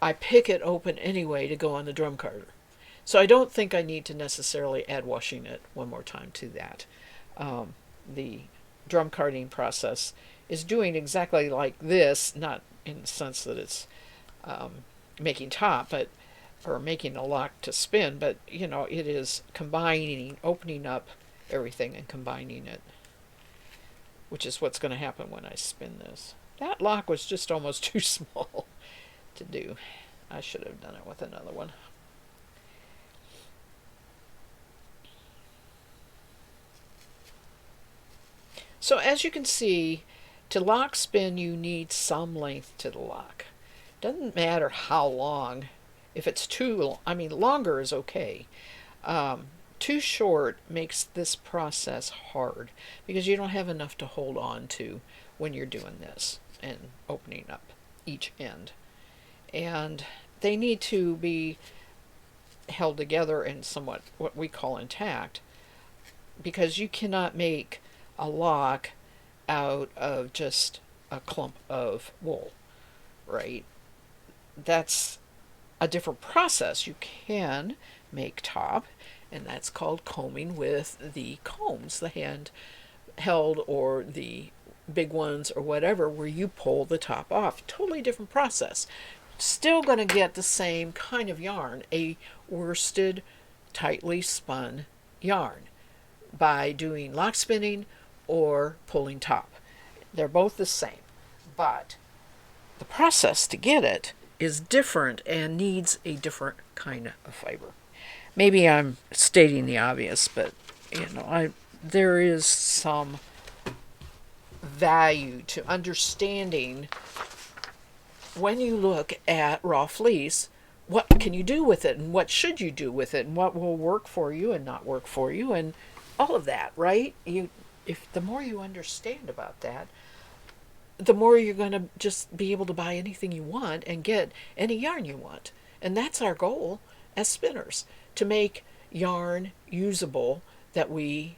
I pick it open anyway to go on the drum carder. So I don't think I need to necessarily add washing it one more time to that. The drum carding process is doing exactly like this, not in the sense that it's making top, or making a lock to spin, but it is combining, opening up everything and combining it, which is what's going to happen when I spin this. That lock was just almost too small to do. I should have done it with another one. So as you can see, to lock spin you need some length to the lock. Doesn't matter how long. If it's longer is okay. Too short makes this process hard because you don't have enough to hold on to when you're doing this and opening up each end. And they need to be held together and somewhat what we call intact, because you cannot make a lock out of just a clump of wool, right? That's a different process. You can make top, and that's called combing with the combs, the hand held or the big ones or whatever, where you pull the top off. Totally different process. Still going to get the same kind of yarn, a worsted, tightly spun yarn, by doing lock spinning or pulling top. They're both the same, but the process to get it is different and needs a different kind of fiber. Maybe I'm stating the obvious, but there is some value to understanding when you look at raw fleece, what can you do with it and what should you do with it and what will work for you and not work for you and all of that, right? If the more you understand about that, the more you're going to just be able to buy anything you want and get any yarn you want. And that's our goal as spinners, to make yarn usable that we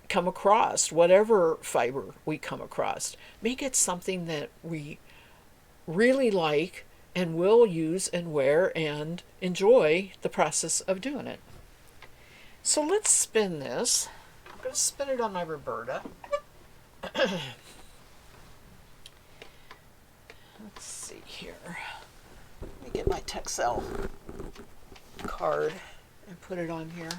come across, whatever fiber we come across. Make it something that we really like and will use and wear and enjoy the process of doing it. So let's spin this. I'm going to spin it on my Roberta. Let's see here. Let me get my Texel card and put it on here.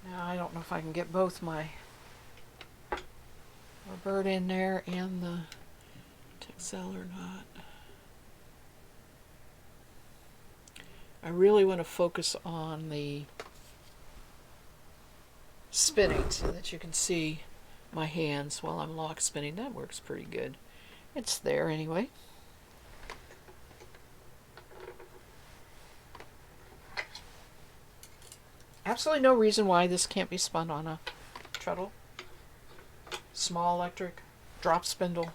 Now I don't know if I can get both my Roberta in there and the Texel or not. I really want to focus on the spinning so that you can see my hands while I'm lock spinning. That works pretty good. It's there anyway. Absolutely no reason why this can't be spun on a treadle. Small electric, drop spindle,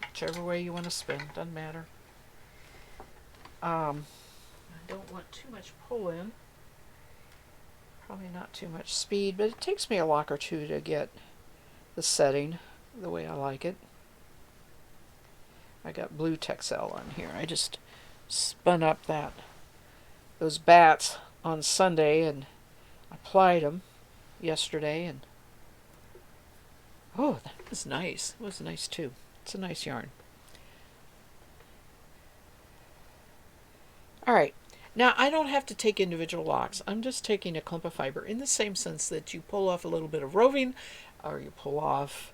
whichever way you want to spin, doesn't matter. I don't want too much pull in. Probably not too much speed, but it takes me a lock or two to get the setting the way I like it. I got blue Texel on here. I just spun up those bats on Sunday and applied them yesterday, and oh, that was nice. It was nice too. It's a nice yarn. All right. Now, I don't have to take individual locks. I'm just taking a clump of fiber in the same sense that you pull off a little bit of roving or you pull off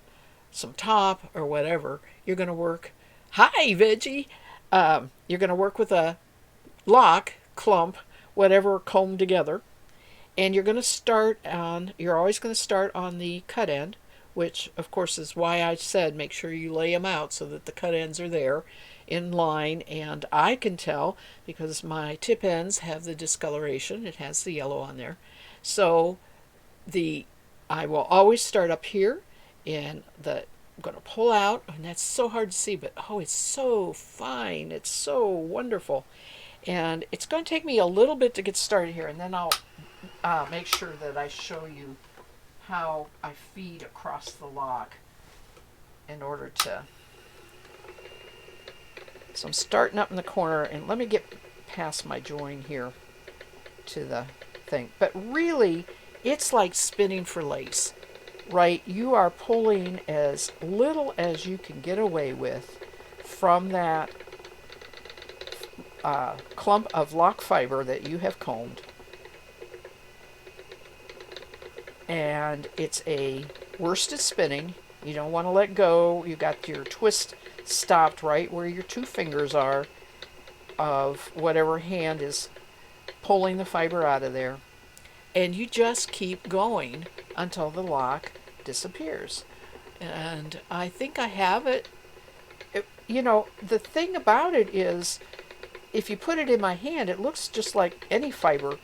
some top or whatever. You're going to work, hi, veggie. You're going to work with a lock, clump, whatever, combed together. And you're always going to start on the cut end, which, of course, is why I said make sure you lay them out so that the cut ends are there in line. And I can tell because my tip ends have the discoloration. It has the yellow on there. So I will always start up here, and I'm going to pull out, and that's so hard to see, but oh, it's so fine. It's so wonderful. And it's going to take me a little bit to get started here, and then I'll make sure that I show you how I feed across the lock in order to. So I'm starting up in the corner, and let me get past my join here to the thing. But really, it's like spinning for lace, right? You are pulling as little as you can get away with from that clump of lock fiber that you have combed. And it's a worsted spinning. You don't want to let go. You got your twist stopped right where your two fingers are of whatever hand is pulling the fiber out of there. And you just keep going until the lock disappears. And I think I have it. The thing about it is, if you put it in my hand, it looks just like any fiber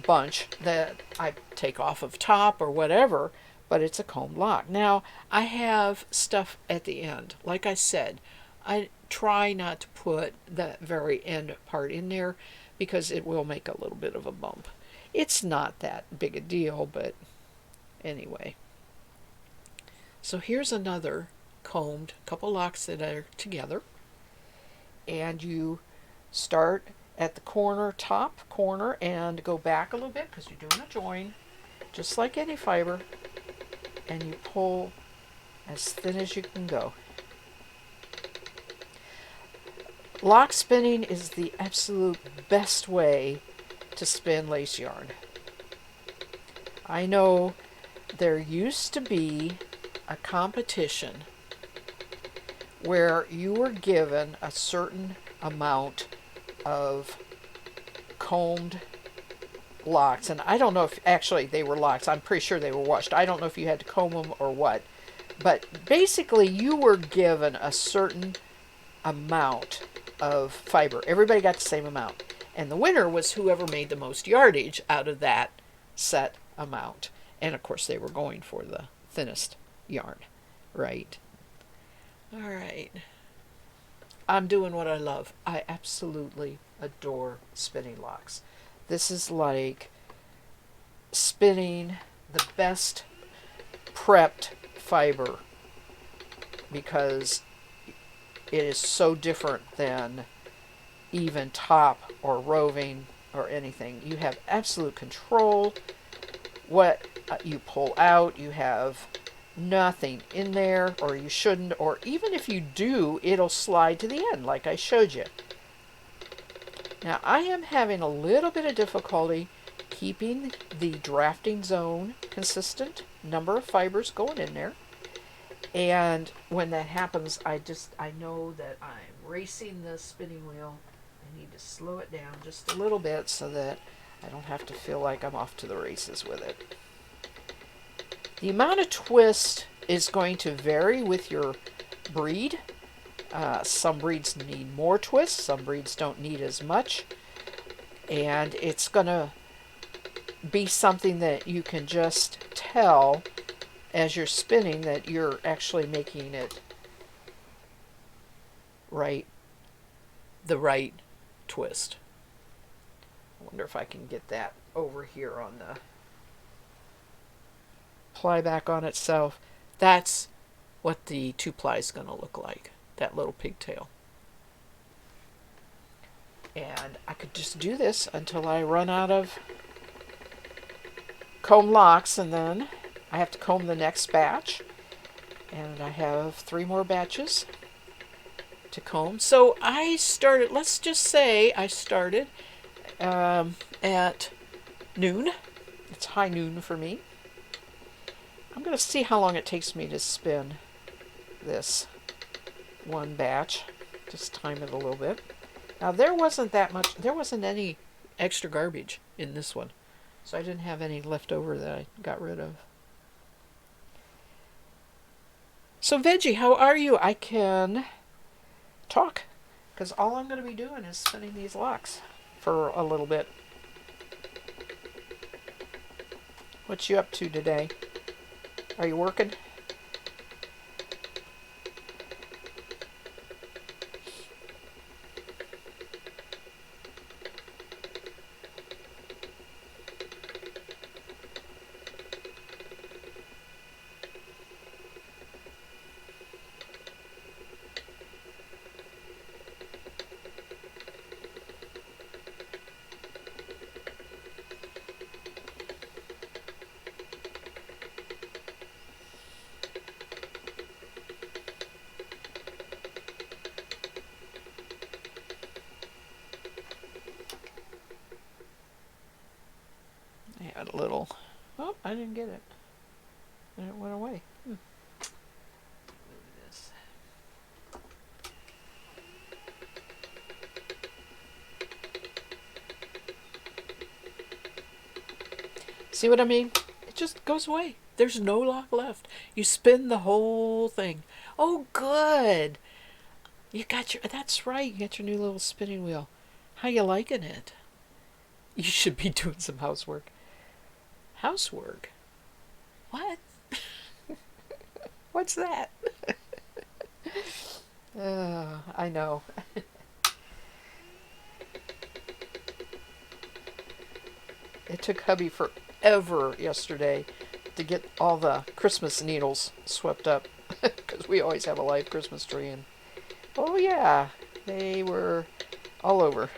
bunch that I take off of top or whatever, but it's a combed lock. Now, I have stuff at the end. Like I said, I try not to put that very end part in there because it will make a little bit of a bump. It's not that big a deal, but anyway. So here's another combed couple locks that are together, and you start at the top corner and go back a little bit because you're doing a join, just like any fiber, and you pull as thin as you can go. Lock spinning is the absolute best way to spin lace yarn. I know there used to be a competition where you were given a certain amount of combed locks, and I don't know if actually they were locks. I'm pretty sure they were washed. I don't know if you had to comb them or what, but basically you were given a certain amount of fiber. Everybody got the same amount, and the winner was whoever made the most yardage out of that set amount. And of course they were going for the thinnest yarn, right? All right, I'm doing what I love. I absolutely adore spinning locks. This is like spinning the best prepped fiber because it is so different than even top or roving or anything. You have absolute control what you pull out. You have nothing in there, or you shouldn't, or even if you do, it'll slide to the end like I showed you. Now I am having a little bit of difficulty keeping the drafting zone consistent, number of fibers going in there. And when that happens, I know that I'm racing the spinning wheel. I need to slow it down just a little bit so that I don't have to feel like I'm off to the races with it. The amount of twist is going to vary with your breed. Some breeds need more twist, some breeds don't need as much. And it's going to be something that you can just tell as you're spinning that you're actually making it right, the right twist. I wonder if I can get that over here on the ply back on itself. That's what the 2-ply is going to look like, that little pigtail. And I could just do this until I run out of comb locks, and then I have to comb the next batch. And I have 3 more batches to comb. So I started, let's just say I started at noon. It's high noon for me. I'm going to see how long it takes me to spin this one batch. Just time it a little bit. Now there wasn't any extra garbage in this one. So I didn't have any left over that I got rid of. So Veggie, how are you? I can talk because all I'm going to be doing is spinning these locks for a little bit. What you up to today? Are you working? I had a little... Oh, I didn't get it. And it went away. Move this. See what I mean? It just goes away. There's no lock left. You spin the whole thing. Oh, good. You got your... That's right. You got your new little spinning wheel. How you liking it? You should be doing some housework. Housework? What? What's that? I know. It took hubby forever yesterday to get all the Christmas needles swept up because we always have a live Christmas tree, and oh yeah, they were all over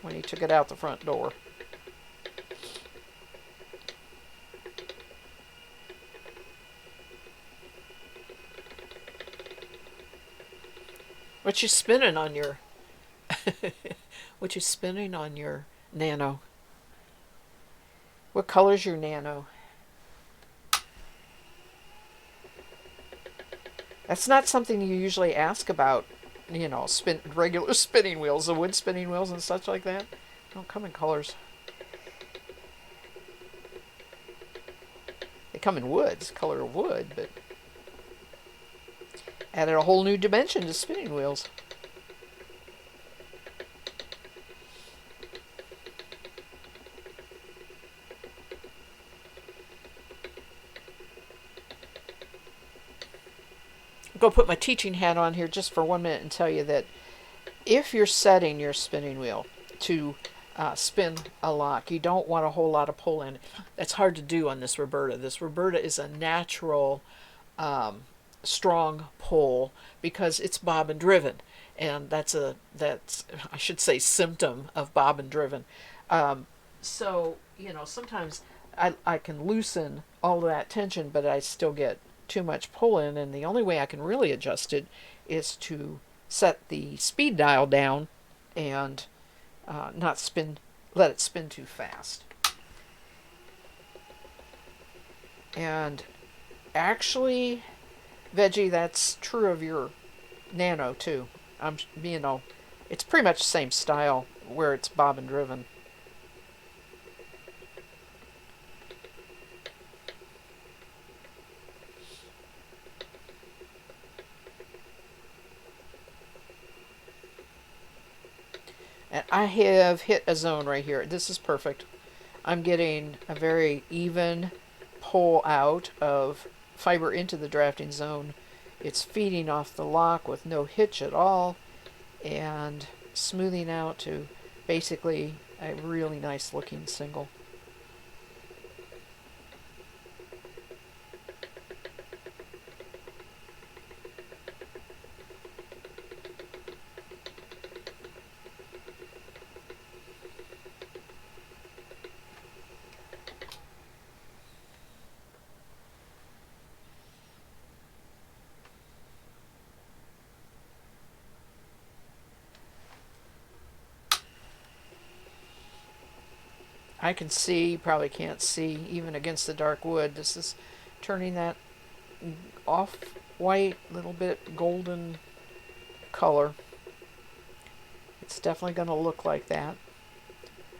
when he took it out the front door. What you spinning on your what you spinning on your nano? What color's your nano? That's not something you usually ask about, you know, regular spinning wheels, the wood spinning wheels and such like that. Don't come in colors. They come in woods, color of wood, but added a whole new dimension to spinning wheels. I'll go put my teaching hat on here just for 1 minute and tell you that if you're setting your spinning wheel to spin a lock, you don't want a whole lot of pull in. That's hard to do on this Roberta. This Roberta is a natural strong pull because it's bobbin driven, and that's I should say symptom of bobbin driven. So sometimes I can loosen all of that tension, but I still get too much pull in, and the only way I can really adjust it is to set the speed dial down and not let it spin too fast. And actually, Veggie, that's true of your Nano too. It's pretty much the same style where it's bobbin driven. And I have hit a zone right here. This is perfect. I'm getting a very even pull out of fiber into the drafting zone. It's feeding off the lock with no hitch at all and smoothing out to basically a really nice looking single. I can see, you probably can't see, even against the dark wood. This is turning that off-white, little bit golden color. It's definitely going to look like that.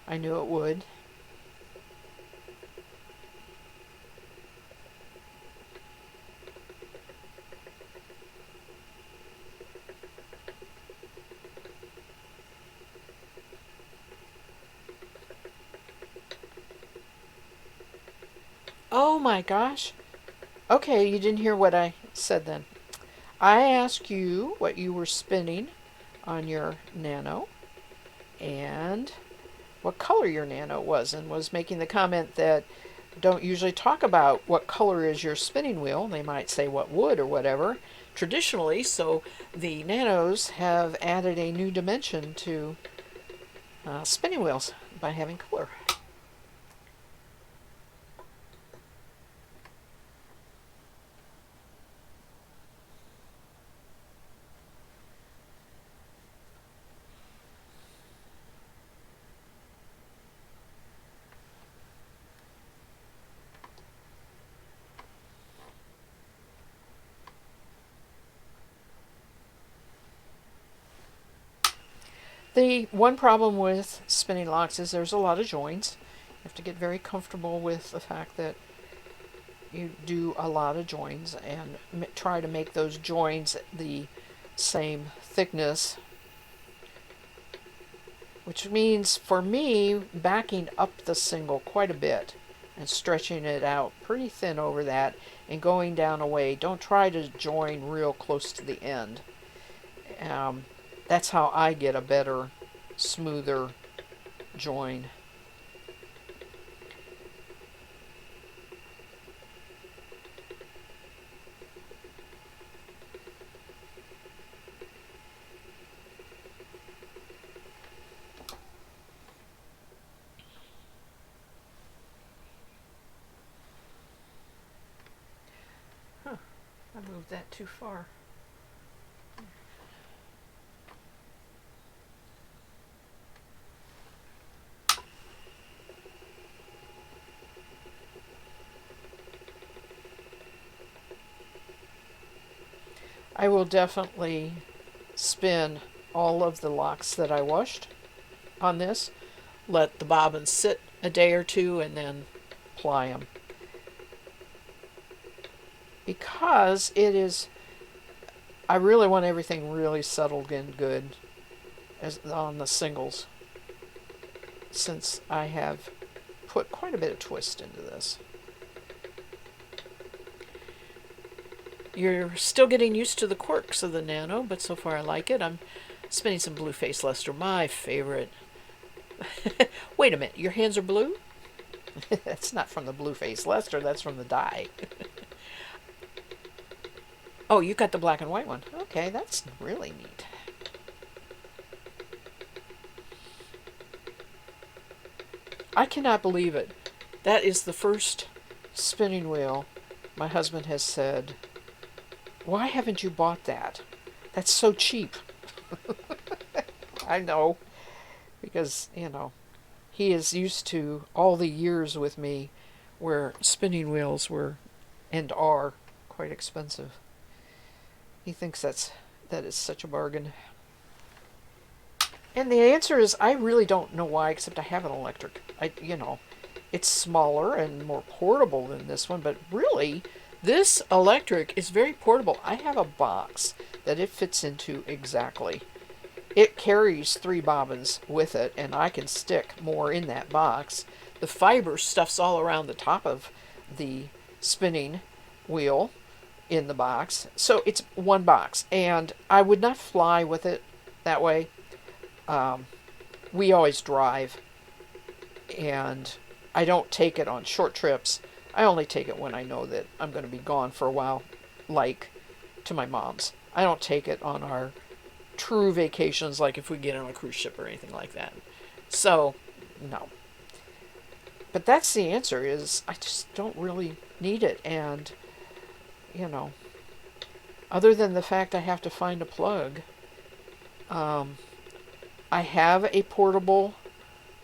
I knew it would. Oh my gosh. Okay, you didn't hear what I said then. I asked you what you were spinning on your Nano and what color your Nano was, and was making the comment that don't usually talk about what color is your spinning wheel. They might say what wood or whatever traditionally, so the Nanos have added a new dimension to spinning wheels by having color. The one problem with spinning locks is there's a lot of joins. You have to get very comfortable with the fact that you do a lot of joins and try to make those joins the same thickness, which means for me backing up the single quite a bit and stretching it out pretty thin over that and going down away. Don't try to join real close to the end. That's how I get a better, smoother join. Huh, I moved that too far. I will definitely spin all of the locks that I washed on this, let the bobbins sit a day or two, and then ply them. Because I really want everything really settled in good on the singles, since I have put quite a bit of twist into this. You're still getting used to the quirks of the Nano, but so far I like it. I'm spinning some blue face luster, my favorite. Wait a minute, your hands are blue? That's not from the blue face luster, that's from the dye. Oh, you got the black and white one. Okay, that's really neat. I cannot believe it. That is the first spinning wheel my husband has said, "Why haven't you bought that? That's so cheap." I know, because, he is used to all the years with me where spinning wheels were and are quite expensive. He thinks that is such a bargain. And the answer is, I really don't know why, except I have an electric. It's smaller and more portable than this one, but really, this electric is very portable. I have a box that it fits into exactly. It carries 3 bobbins with it, and I can stick more in that box. The fiber stuffs all around the top of the spinning wheel in the box. So it's one box, and I would not fly with it that way. We always drive, and I don't take it on short trips. I only take it when I know that I'm going to be gone for a while, like to my mom's. I don't take it on our true vacations, like if we get on a cruise ship or anything like that. So, no. But that's the answer, is I just don't really need it. And, other than the fact I have to find a plug, I have a portable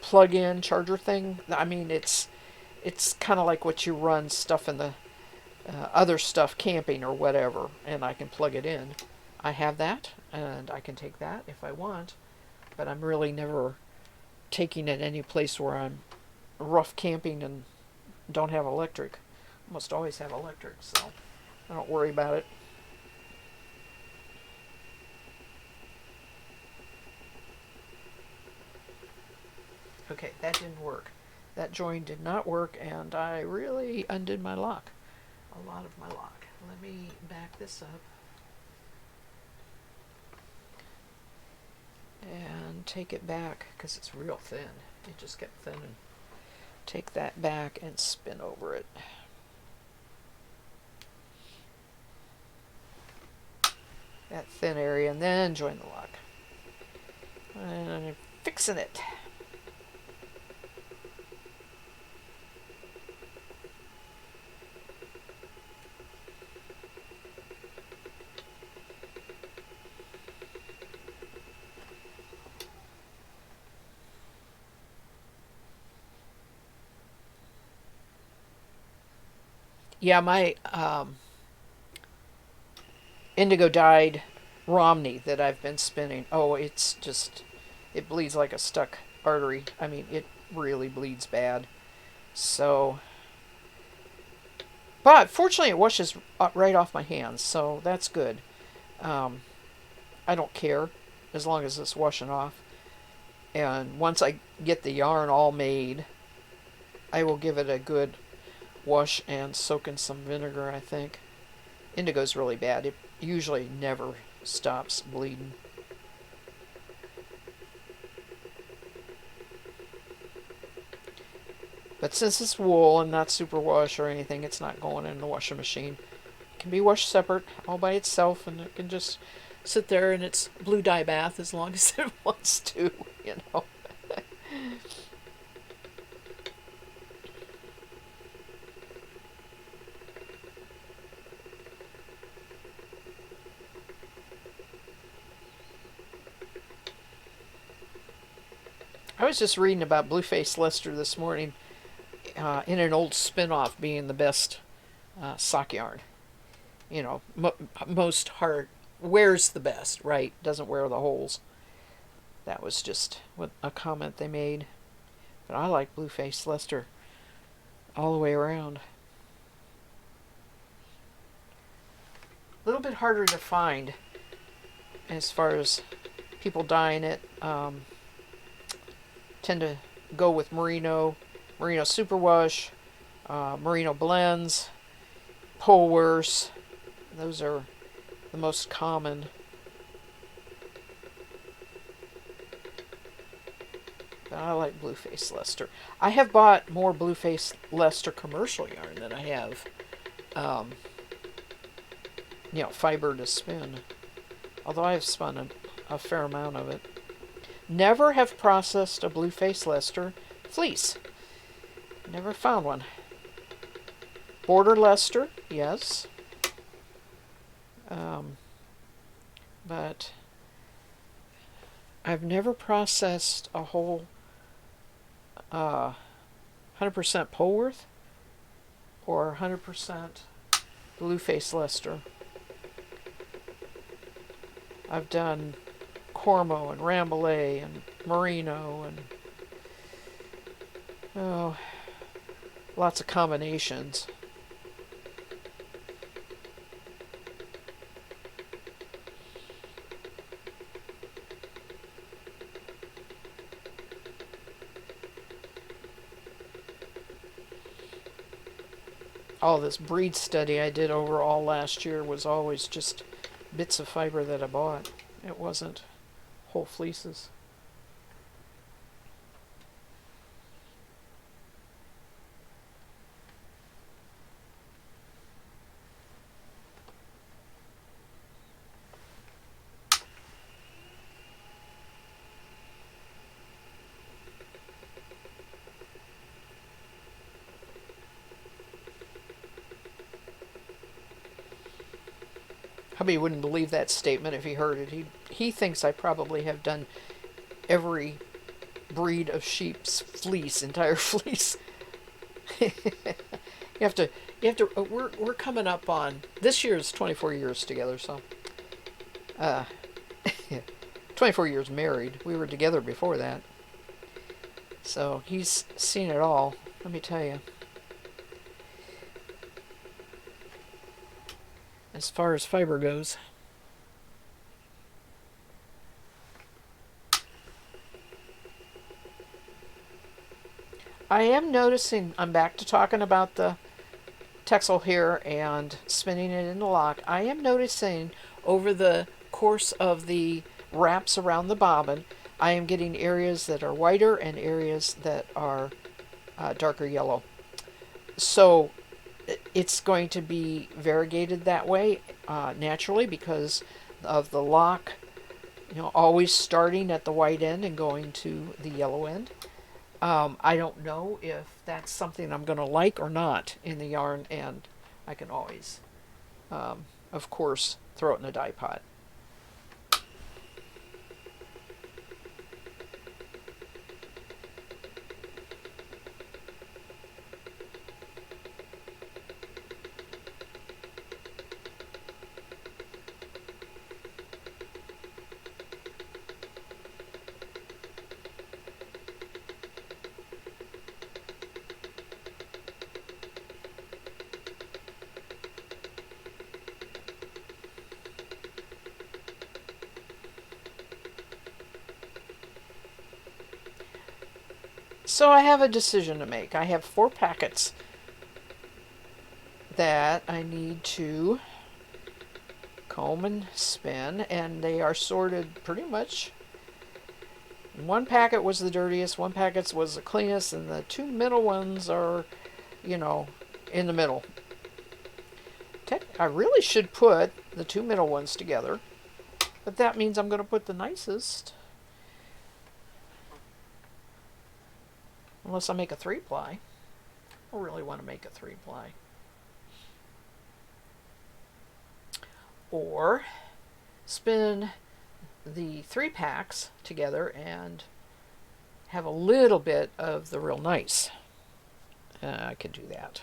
plug-in charger thing. I mean, it's kind of like what you run stuff in the other stuff, camping or whatever, and I can plug it in. I have that, and I can take that if I want, but I'm really never taking it any place where I'm rough camping and don't have electric. Almost always have electric, so I don't worry about it. Okay, that didn't work. That join did not work, and I really undid my lock. A lot of my lock. Let me back this up. And take it back, because it's real thin. It just kept thinning. Take that back and spin over it. That thin area, and then join the lock. And I'm fixing it. Yeah, my indigo dyed Romney that I've been spinning. Oh, it bleeds like a stuck artery. I mean, it really bleeds bad. So, but fortunately it washes right off my hands, so that's good. I don't care as long as it's washing off. And once I get the yarn all made, I will give it a good wash and soak in some vinegar, I think. Indigo's really bad. It usually never stops bleeding. But since it's wool and not superwash or anything, it's not going in the washing machine. It can be washed separate, all by itself, and it can just sit there in its blue dye bath as long as it wants to, I was just reading about Blueface Leicester this morning, in an old spin-off being the best sock yarn. Most hard wears the best, right? Doesn't wear the holes. That was just a comment they made. But I like Blueface Leicester all the way around. A little bit harder to find as far as people dyeing it. Tend to go with merino superwash, merino blends, polewurst. Those are the most common. I like Blueface Leicester. I have bought more Blueface Leicester commercial yarn than I have, um, fiber to spin. Although I have spun a fair amount of it. Never have processed a Blueface Leicester fleece. Never found one. Border Leicester, yes. But I've never processed a whole 100% Polworth or 100% Blueface Leicester. I've done Cormo and Rambouillet and Merino and lots of combinations. All this breed study I did overall last year was always just bits of fiber that I bought. It wasn't whole fleeces. Hubby wouldn't believe that statement if he heard it. He thinks I probably have done every breed of sheep's fleece, entire fleece. you have to we're coming up on this year's 24 years together, so 24 years married. We were together before that. So he's seen it all, let me tell you. As far as fiber goes. I am noticing, I'm back to talking about the Texel here and spinning it in the lock. I am noticing over the course of the wraps around the bobbin, I am getting areas that are whiter and areas that are darker yellow. So it's going to be variegated that way naturally because of the lock, always starting at the white end and going to the yellow end. I don't know if that's something I'm going to like or not in the yarn, and I can always, of course, throw it in a dye pot. So I have a decision to make. I have 4 packets that I need to comb and spin, and they are sorted pretty much. One packet was the dirtiest, one packet was the cleanest, and the 2 middle ones are, in the middle. I really should put the 2 middle ones together, but that means I'm going to put the nicest. Unless I make a 3-ply. I really want to make a 3-ply. Or spin the 3 packs together and have a little bit of the real nice. I could do that.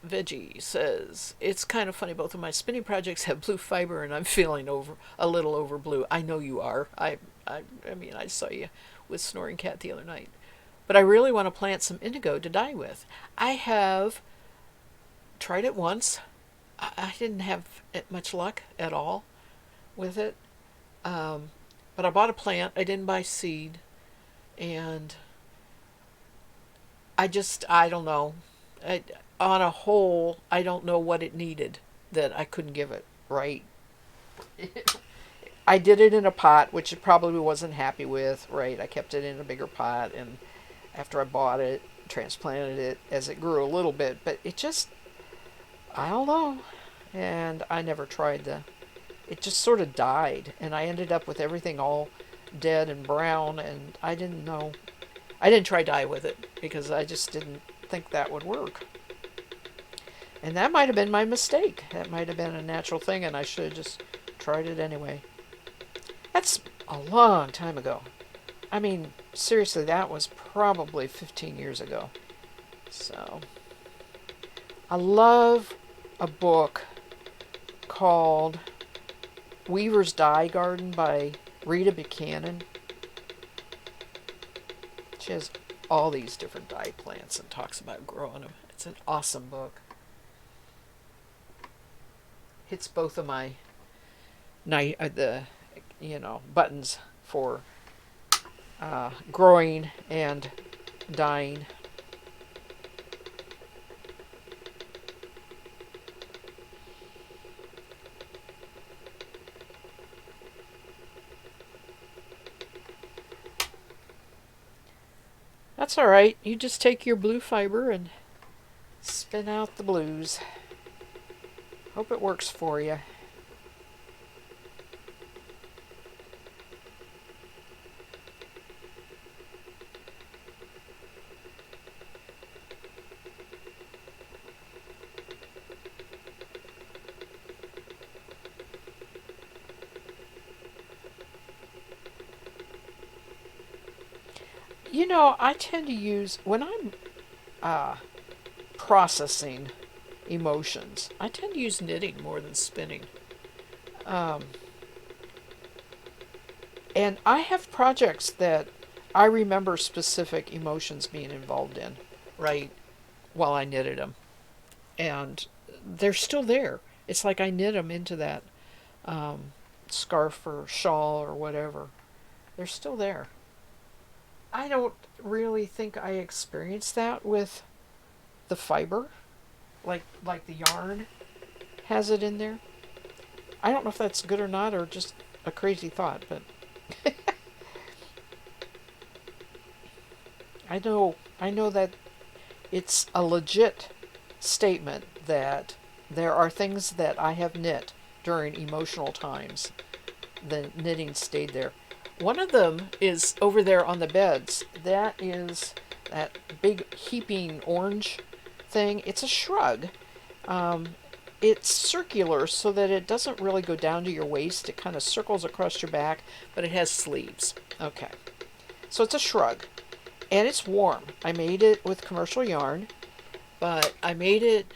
Veggie says, it's kind of funny, both of my spinning projects have blue fiber and I'm feeling a little over blue. I know you are. I mean, I saw you with Snoring Cat the other night. But I really want to plant some indigo to dye with. I have tried it once. I didn't have much luck at all with it. But I bought a plant. I didn't buy seed. And I don't know. I, on a whole, I don't know what it needed that I couldn't give it right. I did it in a pot, which it probably wasn't happy with, right? I kept it in a bigger pot, and after I bought it, transplanted it as it grew a little bit, but it just, I don't know. And I never tried it just sort of died, and I ended up with everything all dead and brown, and I didn't know. I didn't try dye with it because I just didn't think that would work. And that might have been my mistake. That might have been a natural thing, and I should have just tried it anyway. That's a long time ago. I mean, seriously, that was probably 15 years ago. So, I love a book called Weaver's Dye Garden by Rita Buchanan. She has all these different dye plants and talks about growing them. It's an awesome book. Hits both of my buttons for growing and dyeing. That's all right. You just take your blue fiber and spin out the blues. Hope it works for you. I tend to use, when I'm processing emotions, I tend to use knitting more than spinning. Um, and I have projects that I remember specific emotions being involved in, right, while I knitted them. And they're still there. It's like I knit them into that um, scarf or shawl or whatever. They're still there. I don't really think I experienced that with the fiber, like the yarn has it in there. I don't know if that's good or not, or just a crazy thought, but I know that it's a legit statement that there are things that I have knit during emotional times. The knitting stayed there. One of them is over there on the beds. That is that big heaping orange thing. It's a shrug. Um, it's circular so that it doesn't really go down to your waist. It kind of circles across your back, but it has sleeves. Okay. So it's a shrug. And it's warm. I made it with commercial yarn, but I made it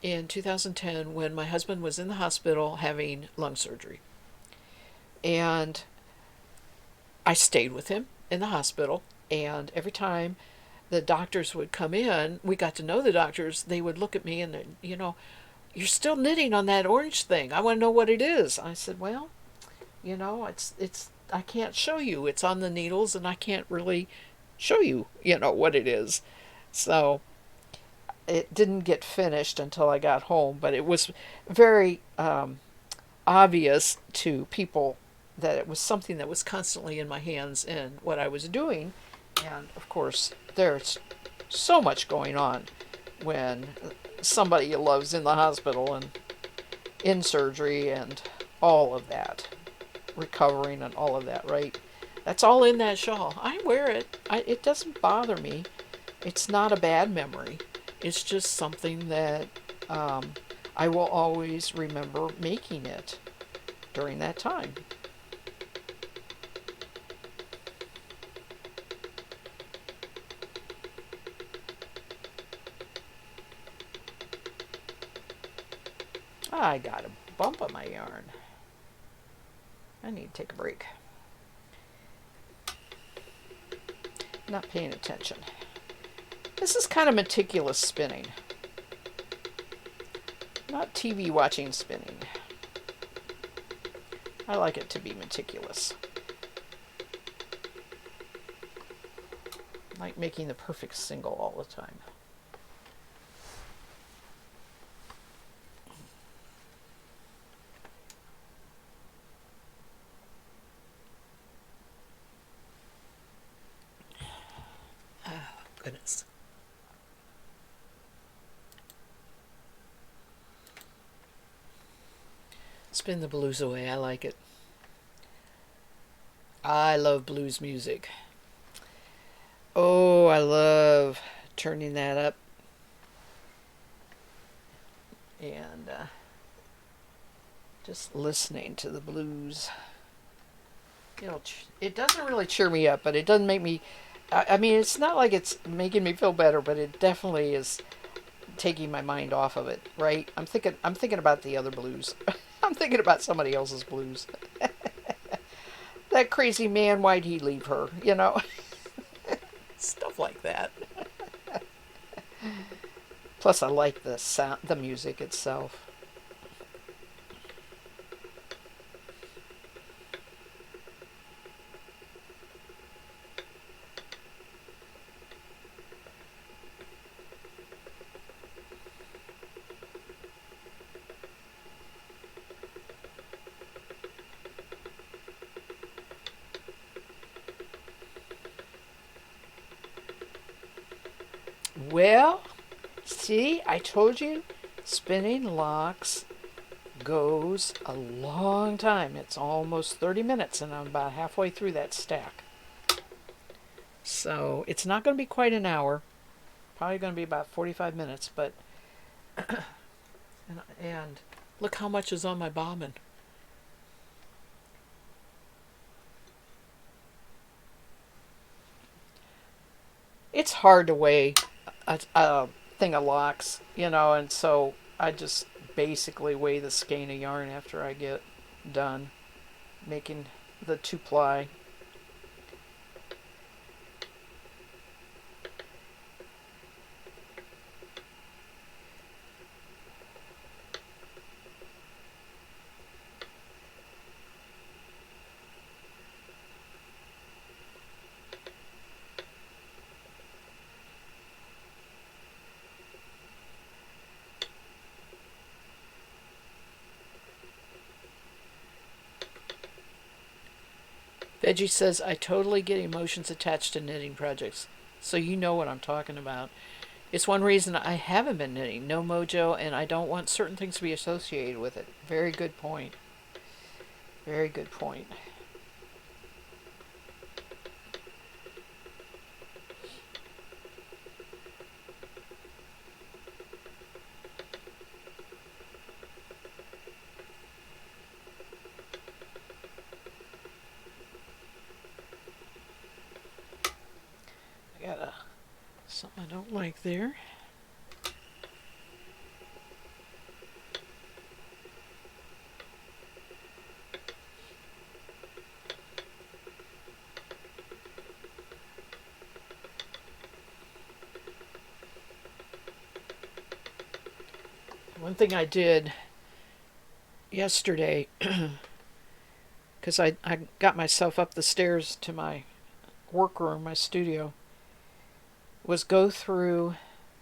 in 2010 when my husband was in the hospital having lung surgery. And I stayed with him in the hospital, and every time the doctors would come in, we got to know the doctors, they would look at me and, you're still knitting on that orange thing. I want to know what it is. I said, well, it's I can't show you. It's on the needles, and I can't really show you, what it is. So it didn't get finished until I got home, but it was very obvious to people that it was something that was constantly in my hands and what I was doing. And of course, there's so much going on when somebody you love's in the hospital and in surgery and all of that, recovering and all of that, right? That's all in that shawl. I wear it. It doesn't bother me. It's not a bad memory. It's just something that I will always remember making it during that time. I got a bump on my yarn. I need to take a break. Not paying attention. This is kind of meticulous spinning. Not TV watching spinning. I like it to be meticulous. Like making the perfect single all the time. Goodness. Spin the blues away. I like it. I love blues music. Oh, I love turning that up and just listening to the blues. You know, it doesn't really cheer me up, but it doesn't make me. I mean, it's not like it's making me feel better, but it definitely is taking my mind off of it. Right? I'm thinking. I'm thinking about the other blues. I'm thinking about somebody else's blues. That crazy man, why'd he leave her? You know, stuff like that. Plus, I like the sound, the music itself. Well, see, I told you, spinning locks goes a long time. It's almost 30 minutes, and I'm about halfway through that stack. So it's not going to be quite an hour. Probably going to be about 45 minutes, but. And look how much is on my bobbin. It's hard to weigh a thing of locks, you know, and so I just basically weigh the skein of yarn after I get done making the 2-ply. Veggie says, I totally get emotions attached to knitting projects. So you know what I'm talking about. It's one reason I haven't been knitting. No mojo, and I don't want certain things to be associated with it. Very good point. Very good point. I got something I don't like there. One thing I did yesterday, because I got myself up the stairs to my workroom, my studio, was go through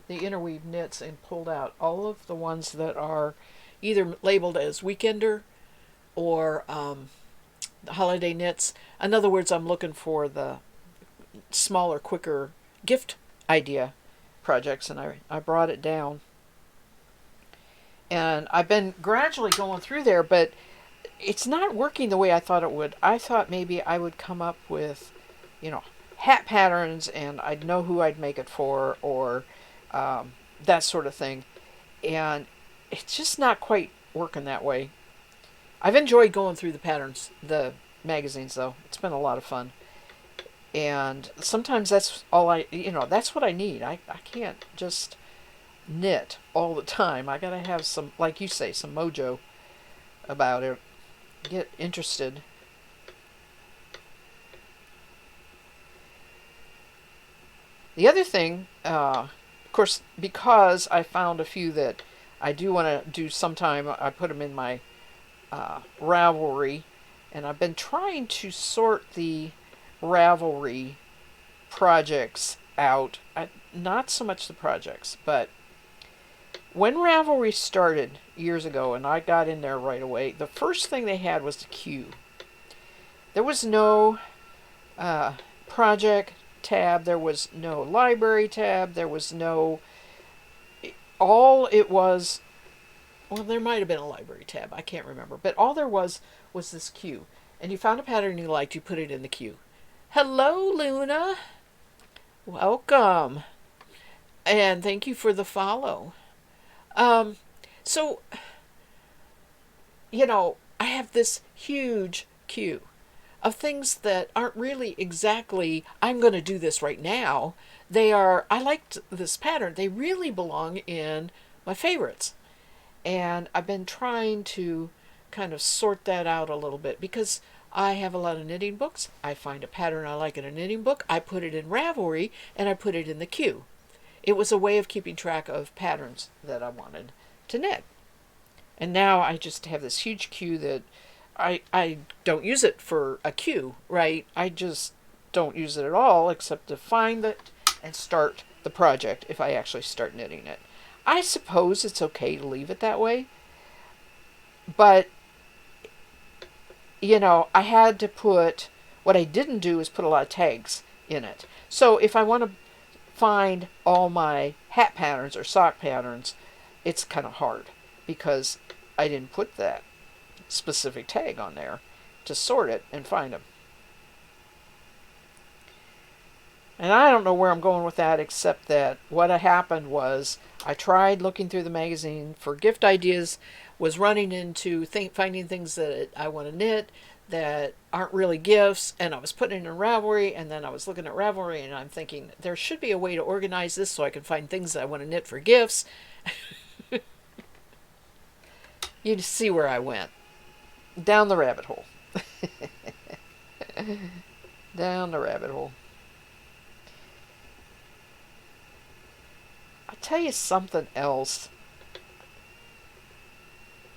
the interweave knits and pulled out all of the ones that are either labeled as weekender or holiday knits. In other words, I'm looking for the smaller, quicker gift idea projects, and I brought it down. And I've been gradually going through there, but it's not working the way I thought it would. I thought maybe I would come up with, you know, hat patterns and I'd know who I'd make it for or that sort of thing. And it's just not quite working that way. I've enjoyed going through the patterns, the magazines, though. It's been a lot of fun. And sometimes that's all that's what I need. I can't just knit all the time. I gotta have some, like you say, some mojo about it. Get interested. The other thing, of course, because I found a few that I do want to do sometime, I put them in my Ravelry, and I've been trying to sort the Ravelry projects out, not so much the projects, but when Ravelry started years ago and I got in there right away, the first thing they had was the queue. There was no project tab, there was no library tab, there was no. All it was, well, there might have been a library tab, I can't remember, but all there was this queue. And you found a pattern you liked, you put it in the queue. Hello, Luna. Welcome. And thank you for the follow. Um, so, I have this huge queue of things that aren't really exactly, I'm going to do this right now. I liked this pattern. They really belong in my favorites. And I've been trying to kind of sort that out a little bit because I have a lot of knitting books. I find a pattern I like in a knitting book. I put it in Ravelry and I put it in the queue. It was a way of keeping track of patterns that I wanted to knit. And now I just have this huge queue that I don't use it for a queue, right? I just don't use it at all except to find it and start the project if I actually start knitting it. I suppose it's okay to leave it that way, but I had to what I didn't do is put a lot of tags in it. So if I want to find all my hat patterns or sock patterns, it's kind of hard because I didn't put that specific tag on there to sort it and find them. And I don't know where I'm going with that, except that what happened was I tried looking through the magazine for gift ideas, was running into finding things that I want to knit that aren't really gifts, and I was putting it in Ravelry, and then I was looking at Ravelry, and I'm thinking, there should be a way to organize this so I can find things that I want to knit for gifts. You see where I went. Down the rabbit hole. Down the rabbit hole. I'll tell you something else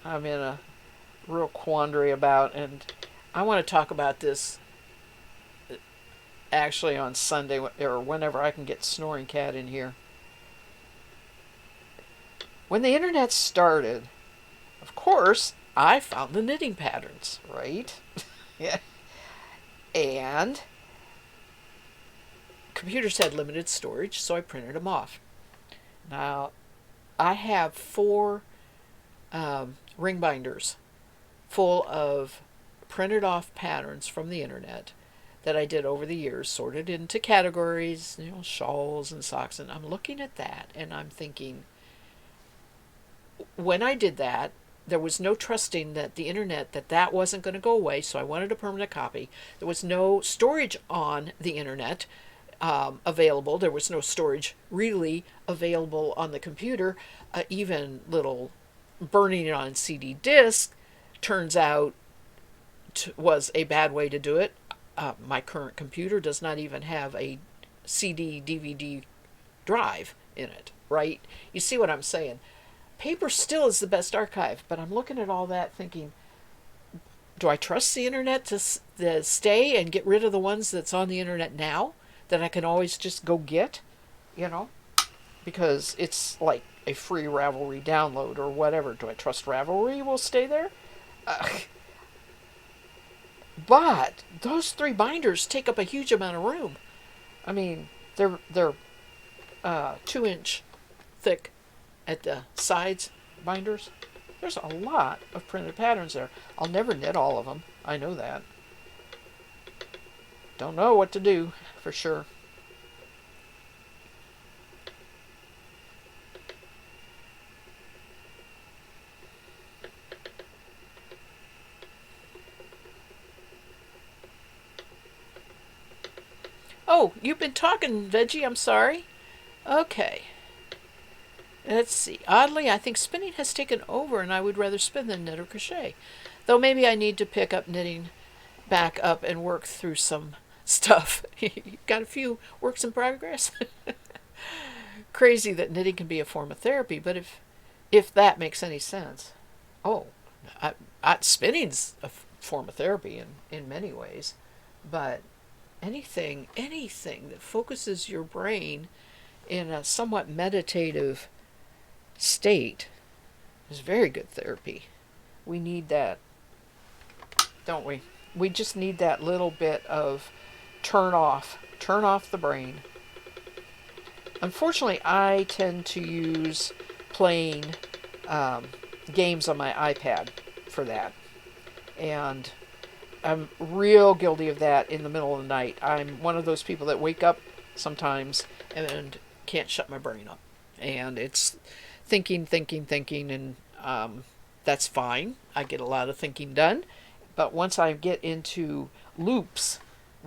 I'm in a real quandary about, and I want to talk about this actually on Sunday or whenever I can get Snoring Cat in here. When the internet started, of course, I found the knitting patterns, right? Yeah. And computers had limited storage, so I printed them off. Now, I have 4 ring binders full of printed off patterns from the internet that I did over the years, sorted into categories, shawls and socks. And I'm looking at that and I'm thinking, when I did that, there was no trusting that the internet, that wasn't going to go away, so I wanted a permanent copy. There was no storage on the internet available. There was no storage really available on the computer. Even little burning it on CD disc turns out was a bad way to do it. My current computer does not even have a CD DVD drive in it, right? You see what I'm saying? Paper still is the best archive, but I'm looking at all that thinking, do I trust the internet to stay and get rid of the ones that's on the internet now that I can always just go get, because it's like a free Ravelry download or whatever. Do I trust Ravelry will stay there? But those 3 binders take up a huge amount of room. I mean, they're 2-inch thick at the sides binders. There's a lot of printed patterns there. I'll never knit all of them. I know that. Don't know what to do for sure. Oh, you've been talking, Veggie. I'm sorry. Okay. Let's see. Oddly, I think spinning has taken over, and I would rather spin than knit or crochet. Though maybe I need to pick up knitting back up and work through some stuff. You've got a few works in progress. Crazy that knitting can be a form of therapy, but if that makes any sense. Oh, spinning's a form of therapy in many ways, but anything that focuses your brain in a somewhat meditative state is very good therapy. We need that, don't we? We just need that little bit of turn off the brain. Unfortunately, I tend to use playing um, games on my iPad for that. And I'm real guilty of that in the middle of the night. I'm one of those people that wake up sometimes and can't shut my brain up. And it's thinking, and that's fine. I get a lot of thinking done. But once I get into loops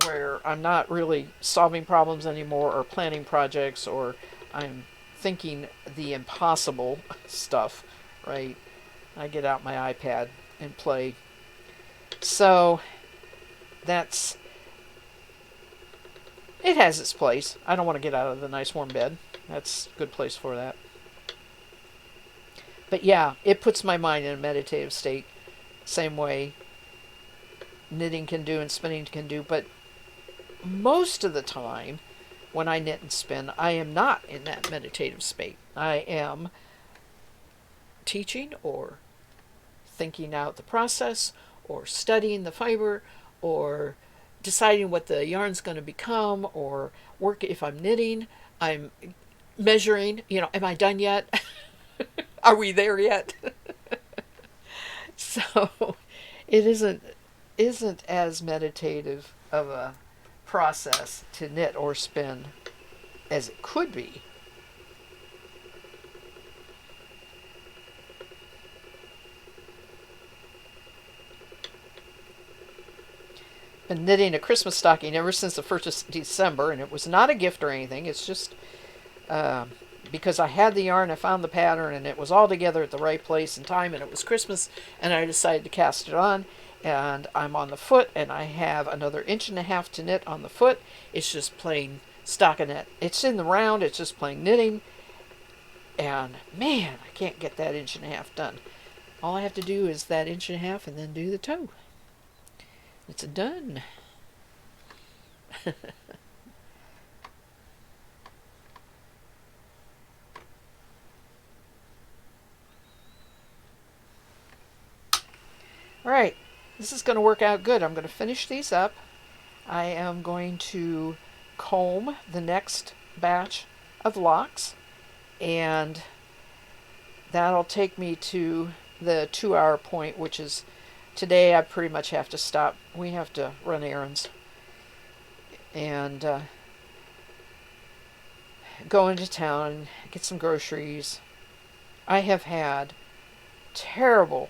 where I'm not really solving problems anymore or planning projects, or I'm thinking the impossible stuff, right? I get out my iPad and play. So that's it has its place. I don't want to get out of the nice warm bed. That's a good place for that. But yeah, it puts my mind in a meditative state. Same way knitting can do and spinning can do. But most of the time, when I knit and spin, I am not in that meditative state. I am teaching or thinking out the process or studying the fiber or deciding what the yarn's going to become, or work if I'm knitting. I'm measuring, am I done yet? Are we there yet? So it isn't as meditative of a process to knit or spin as it could be. Been knitting a Christmas stocking ever since the 1st of December, and it was not a gift or anything. It's just because I had the yarn, I found the pattern, and it was all together at the right place and time, and it was Christmas, and I decided to cast it on. And I'm on the foot, and I have another 1.5 inches to knit on the foot. It's just plain stockinette. It's in the round, it's just plain knitting, and man, I can't get that 1.5 inches done. All I have to do is that 1.5 inches and then do the toe. It's done. All right, this is going to work out good. I'm going to finish these up. I am going to comb the next batch of locks, and that'll take me to the 2-hour point, which is today. I pretty much have to stop. We have to run errands and go into town and get some groceries. I have had terrible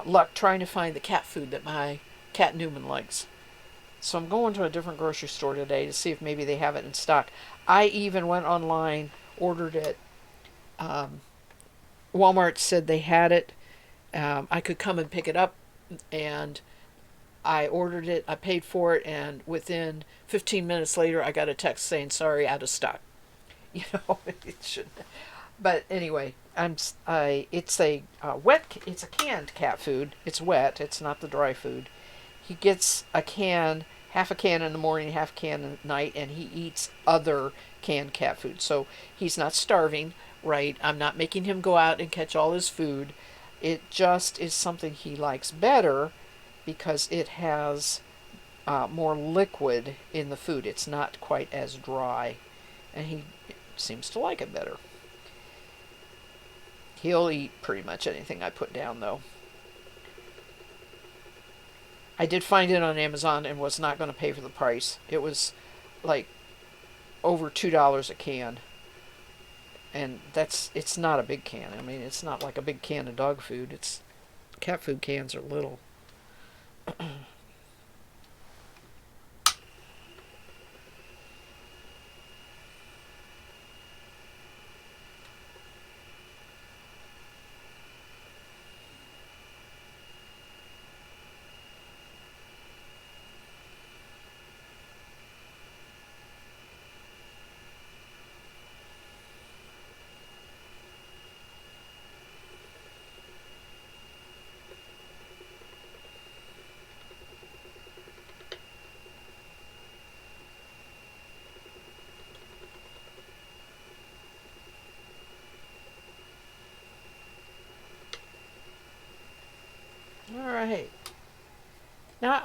luck trying to find the cat food that my cat Newman likes. So I'm going to a different grocery store today to see if maybe they have it in stock. I even went online, ordered it. Walmart said they had it. I could come and pick it up, and I ordered it. I paid for it, and within 15 minutes later, I got a text saying, "Sorry, out of stock." It shouldn't. But anyway, it's a it's a canned cat food. It's wet. It's not the dry food. He gets half a can in the morning, half a can at night, and he eats other canned cat food. So he's not starving, right? I'm not making him go out and catch all his food. It just is something he likes better because it has more liquid in the food. It's not quite as dry, and he seems to like it better. He'll eat pretty much anything I put down, though. I did find it on Amazon and was not going to pay for the price. It was like over $2 a can. And it's not a big can. I mean, it's not like a big can of dog food. Cat food cans are little.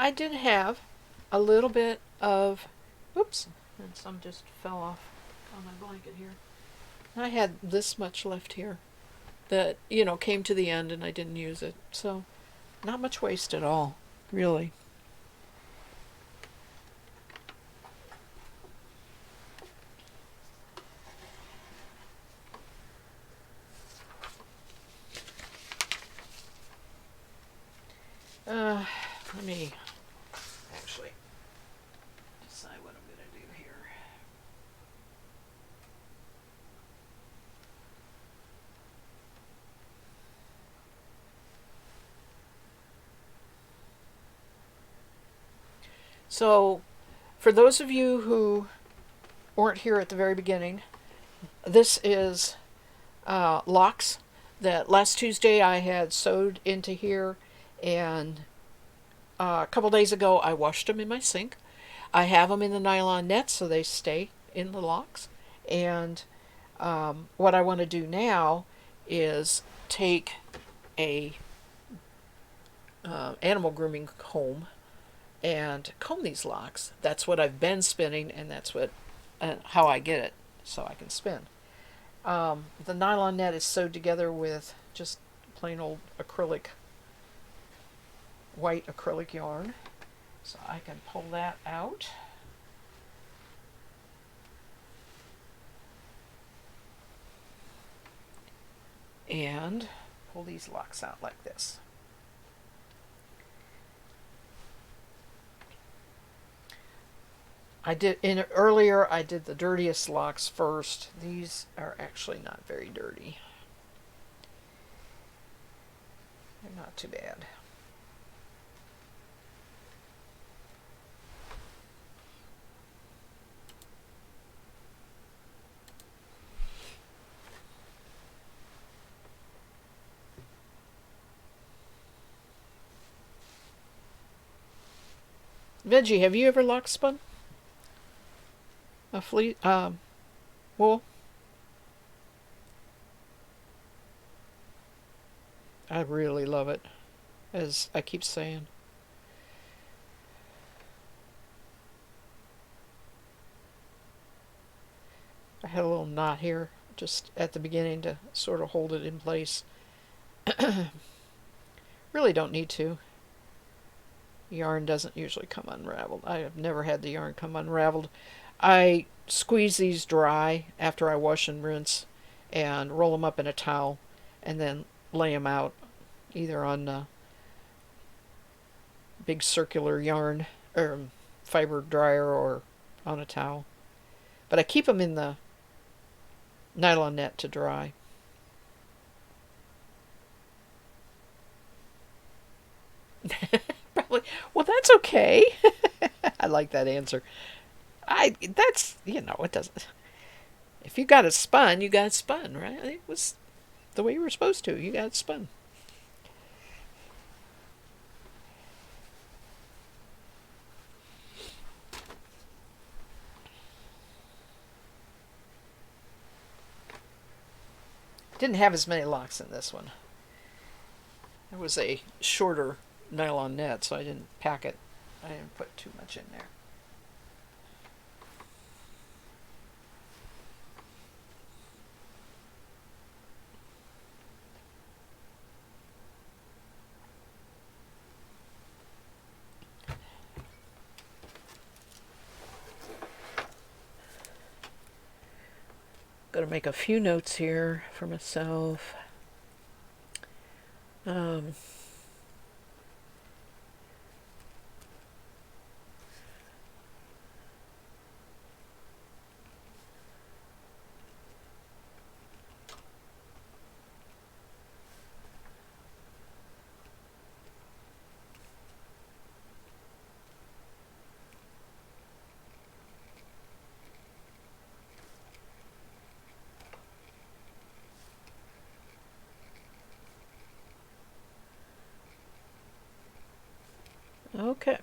I did have a little bit of, oops, and some just fell off on my blanket here. I had this much left here that, came to the end and I didn't use it. So, not much waste at all, really. Let me actually decide what I'm going to do here. So, for those of you who weren't here at the very beginning, this is locks that last Tuesday I had sewed into here, and a couple days ago I washed them in my sink. I have them in the nylon net so they stay in the locks. And what I want to do now is take a animal grooming comb and comb these locks. That's what I've been spinning, and that's how I get it so I can spin. The nylon net is sewed together with just plain old white acrylic yarn. So I can pull that out. And pull these locks out like this. I did the dirtiest locks first. These are actually not very dirty. They're not too bad. Veggie, have you ever lock spun a wool? I really love it, as I keep saying. I had a little knot here just at the beginning to sort of hold it in place. Really don't need to. Yarn doesn't usually come unraveled. I have never had the yarn come unraveled. I squeeze these dry after I wash and rinse and roll them up in a towel and then lay them out either on a big circular yarn or fiber dryer or on a towel. But I keep them in the nylon net to dry. Probably. Well, that's okay. I like that answer. It doesn't. If you got it spun, you got it spun, right? It was the way you were supposed to. You got it spun. Didn't have as many locks in this one. It was a shorter nylon net, so I didn't pack it. I didn't put too much in there. Going to make a few notes here for myself. Okay.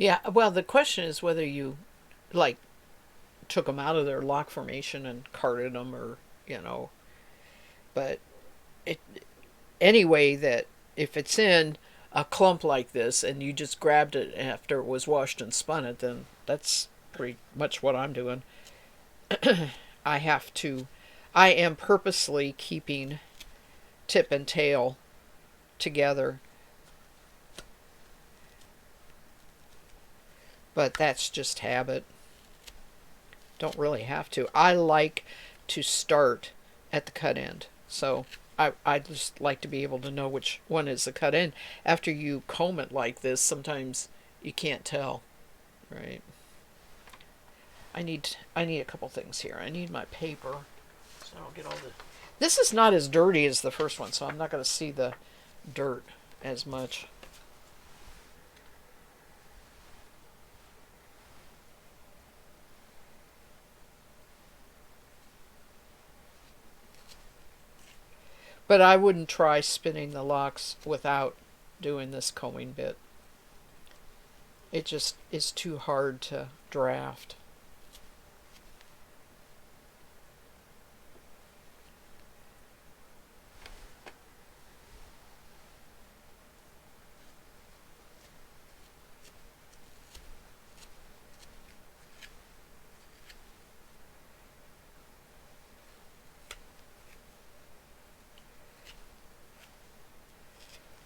Yeah, well, the question is whether you like took them out of their lock formation and carted them, or you know. But it anyway that if it's in a clump like this and you just grabbed it after it was washed and spun it, then that's pretty much what I'm doing. I have to. I am purposely keeping tip and tail together, but that's just habit. Don't really have to. I like to start at the cut end. So I just like to be able to know which one is the cut end. After you comb it like this, sometimes you can't tell, right? I need a couple things here. I need my paper, so I don't get all the. This is not as dirty as the first one, so I'm not going to see the dirt as much. But I wouldn't try spinning the locks without doing this combing bit. It just is too hard to draft.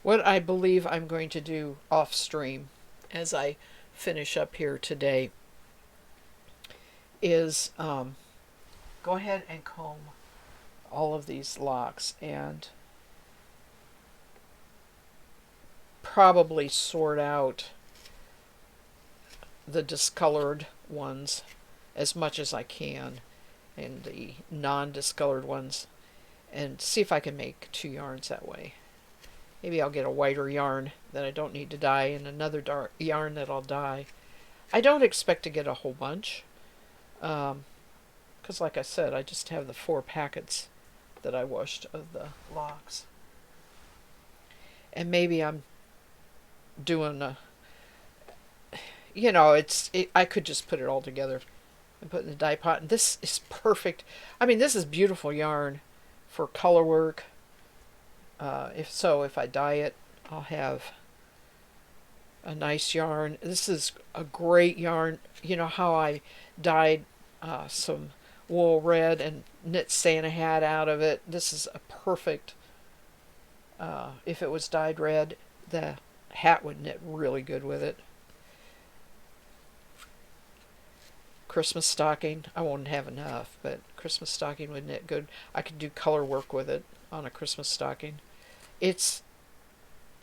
What I believe I'm going to do off stream as I finish up here today is go ahead and comb all of these locks and probably sort out the discolored ones as much as I can and the non-discolored ones, and see if I can make two yarns that way. Maybe I'll get a whiter yarn that I don't need to dye and another dark yarn that I'll dye. I don't expect to get a whole bunch because like I said, I just have the 4 packets that I washed of the locks. And maybe I'm doing a, I could just put it all together and put it in the dye pot. And this is perfect. I mean, this is beautiful yarn for color work. If I dye it, I'll have a nice yarn. This is a great yarn. You know how I dyed some wool red and knit Santa hat out of it? This is a perfect, if it was dyed red, the hat would knit really good with it. Christmas stocking, I won't have enough, but Christmas stocking would knit good. I could do color work with it on a Christmas stocking. It's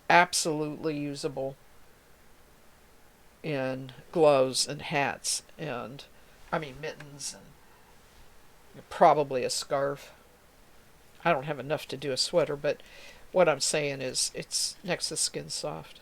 absolutely usable in gloves and hats and, I mean, mittens and probably a scarf. I don't have enough to do a sweater, but what I'm saying is it's next to skin soft.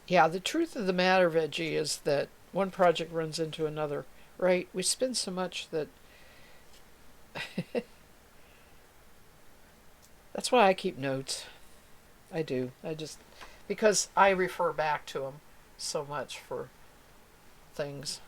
Yeah, the truth of the matter, Veggie, is that one project runs into another, right? We spend so much that that's why I keep notes. I do. I just, because I refer back to them so much for things.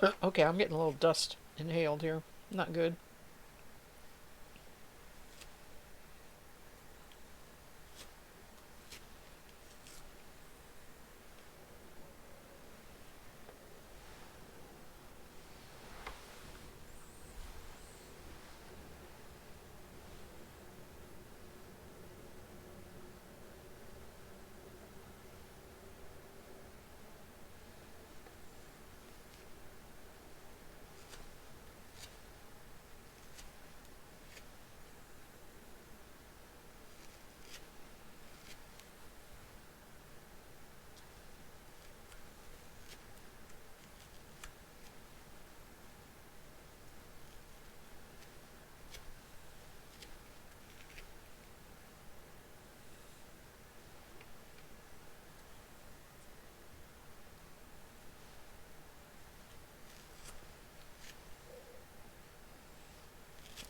Okay, I'm getting a little dust inhaled here. Not good.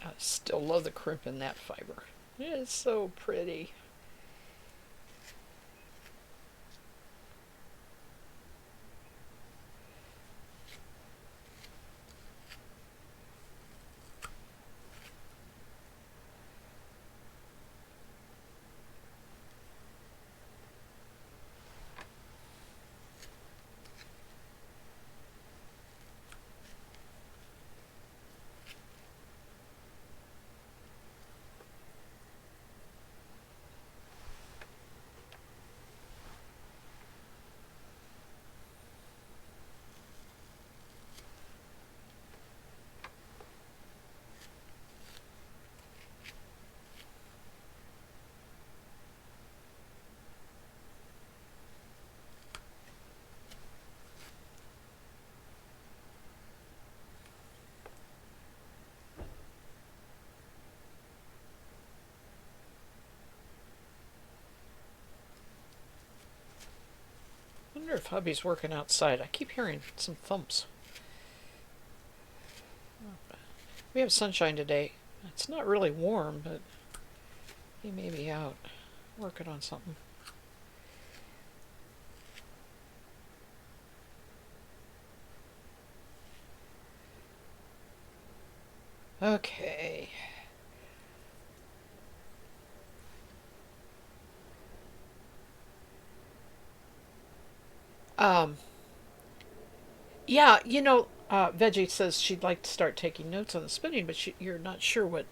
I still love the crimp in that fiber. It's so pretty. I wonder if hubby's working outside. I keep hearing some thumps. We have sunshine today. It's not really warm, but he may be out working on something. Okay. Um, yeah, Veggie says she'd like to start taking notes on the spinning, but you're not sure what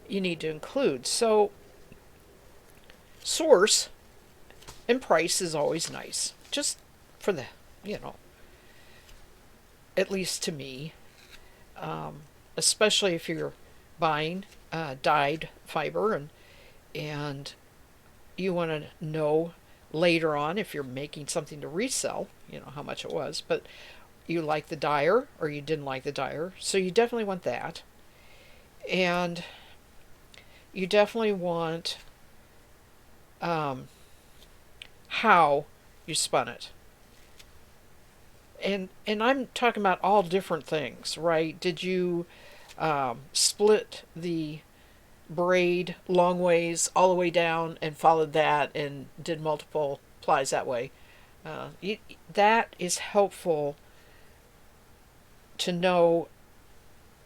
you need to include. So, source and price is always nice, just for the, you know, at least to me, especially if you're buying dyed fiber and you want to know later on if you're making something to resell, how much it was, but you like the dyer or you didn't like the dyer. So you definitely want that. And you definitely want how you spun it. And I'm talking about all different things, right? Did you split the braid long ways all the way down and followed that and did multiple plies that way? You, that is helpful to know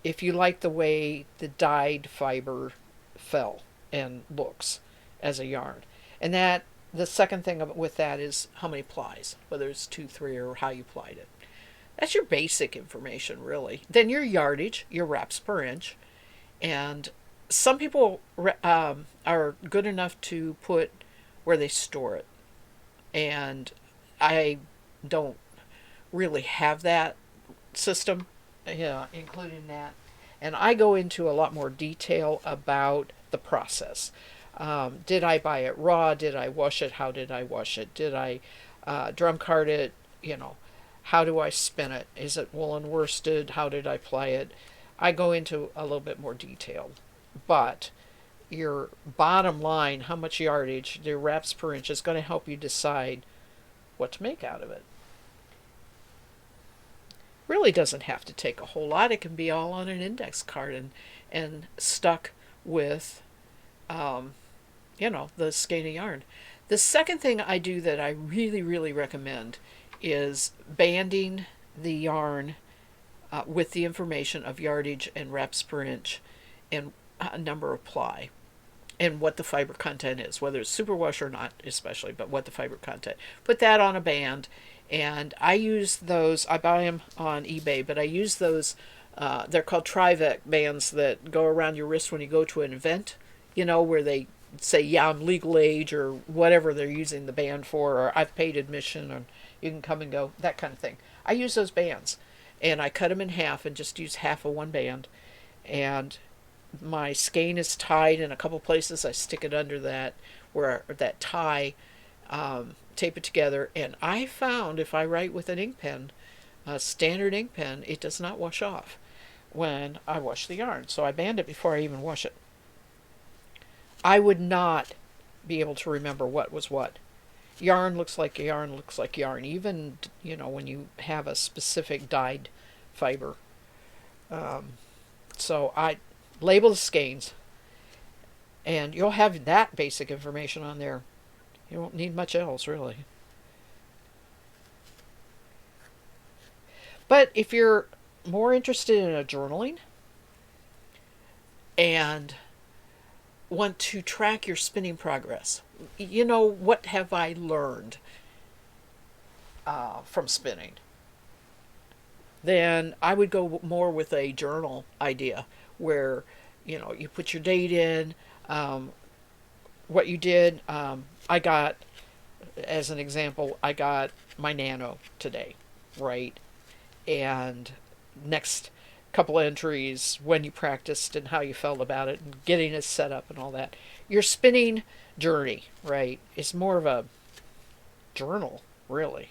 if you like the way the dyed fiber fell and looks as a yarn. And that the second thing with that is how many plies, whether it's 2, 3, or how you plied it. That's your basic information, really. Then your yardage, your wraps per inch, and some people are good enough to put where they store it, and I don't really have that system, yeah, including that. And I go into a lot more detail about the process. Did I buy it raw? Did I wash it? How did I wash it? Did I drum card it? How do I spin it? Is it woolen worsted? How did I ply it? I go into a little bit more detail. But your bottom line, how much yardage, the wraps per inch, is going to help you decide what to make out of it. Really doesn't have to take a whole lot. It can be all on an index card and stuck with, the skein of yarn. The second thing I do that I really, really recommend is banding the yarn with the information of yardage and reps per inch and number of ply and what the fiber content is, whether it's superwash or not, especially, but what the fiber content. Put that on a band, and I use those. I buy them on eBay, but I use those. They're called Trivec bands that go around your wrist when you go to an event, where they say, yeah, I'm legal age or whatever they're using the band for, or I've paid admission, or you can come and go, that kind of thing. I use those bands, and I cut them in half and just use half of one band. And my skein is tied in a couple places. I stick it under that tie, tape it together. And I found if I write with an ink pen, a standard ink pen, it does not wash off when I wash the yarn. So I band it before I even wash it. I would not be able to remember what was what. Yarn looks like yarn looks like yarn, even, when you have a specific dyed fiber. So I label the skeins, and you'll have that basic information on there. You don't need much else, really. But if you're more interested in a journaling and want to track your spinning progress, what have I learned from spinning, then I would go more with a journal idea where, you put your date in, what you did. I got, as an example, I got my nano today, right? And next couple entries, when you practiced and how you felt about it and getting it set up and all that. Your spinning journey, right, is more of a journal, really.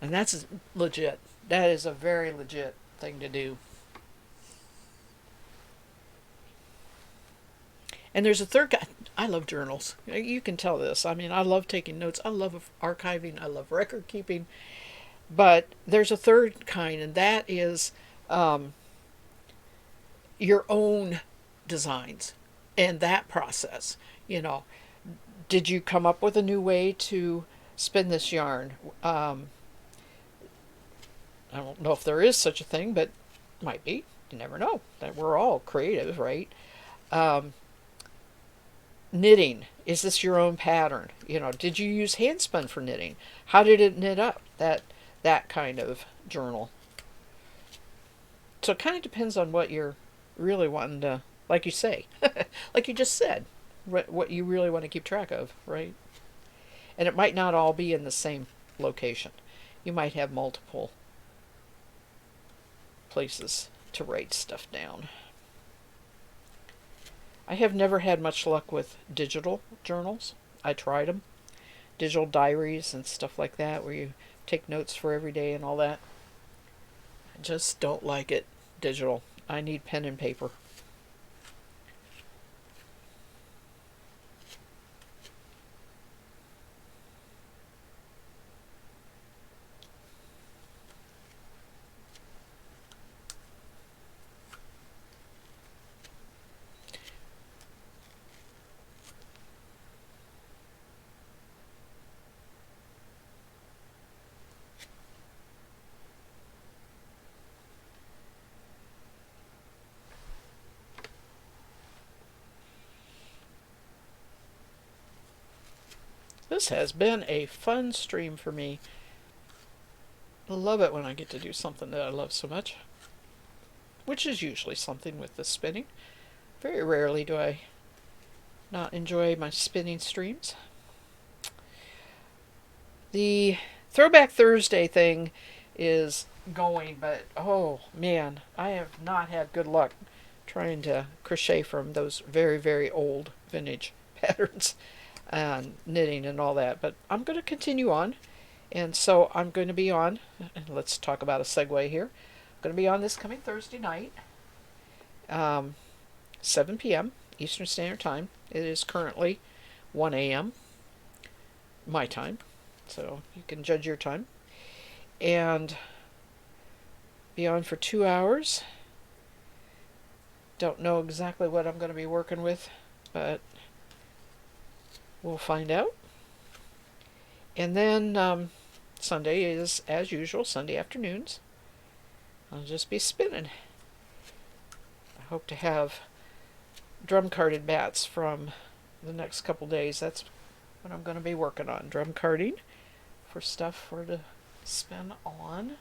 And that's legit. That is a very legit thing to do. And there's a third guy. I love journals. You can tell this. I mean, I love taking notes. I love archiving. I love record keeping. But there's a third kind, and that is your own designs and that process. Did you come up with a new way to spin this yarn? I don't know if there is such a thing, but might be. You never know. That we're all creative, right? Knitting. Is this your own pattern? Did you use handspun for knitting? How did it knit up? That kind of journal. So it kind of depends on what you're really wanting to, like you say, like you just said, what you really want to keep track of, right? And it might not all be in the same location. You might have multiple places to write stuff down. I have never had much luck with digital journals. I tried them. Digital diaries and stuff like that, where you take notes for every day and all that. I just don't like it digital. I need pen and paper. This has been a fun stream for me. I love it when I get to do something that I love so much, which is usually something with the spinning. Very rarely do I not enjoy my spinning streams. The Throwback Thursday thing is going, but oh man, I have not had good luck trying to crochet from those very, very old vintage patterns and knitting and all that. But I'm going to continue on, and so I'm going to be on, and let's talk about a segue here. I'm going to be on this coming Thursday night, 7 p.m. Eastern Standard Time. It is currently 1 a.m. my time, so you can judge your time. And be on for 2 hours. Don't know exactly what I'm going to be working with, but we'll find out. And then Sunday is, as usual, Sunday afternoons. I'll just be spinning. I hope to have drum carded bats from the next couple days. That's what I'm going to be working on. Drum carding for stuff for to spin on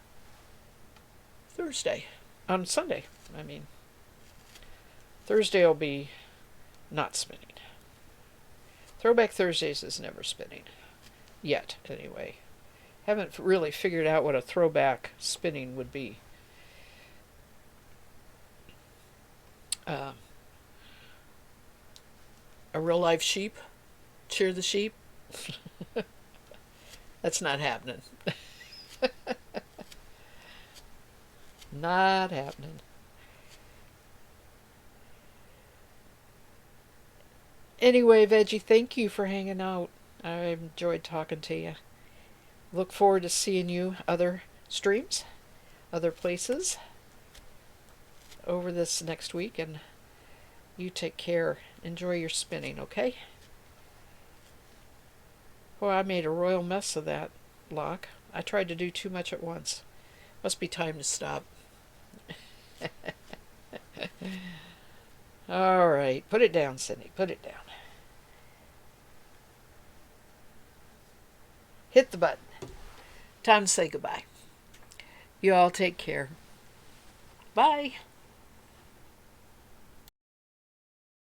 Thursday. On Sunday, I mean. Thursday will be not spinning. Throwback Thursdays is never spinning. Yet, anyway. Haven't really figured out what a throwback spinning would be. A real life sheep? Cheer the sheep? That's not happening. Not happening. Anyway, Veggie, thank you for hanging out. I enjoyed talking to you. Look forward to seeing you other streams, other places over this next week, and you take care. Enjoy your spinning, okay? Well, I made a royal mess of that lock. I tried to do too much at once. Must be time to stop. All right, put it down, Cindy. Put it down. Hit the button. Time to say goodbye. You all take care. Bye.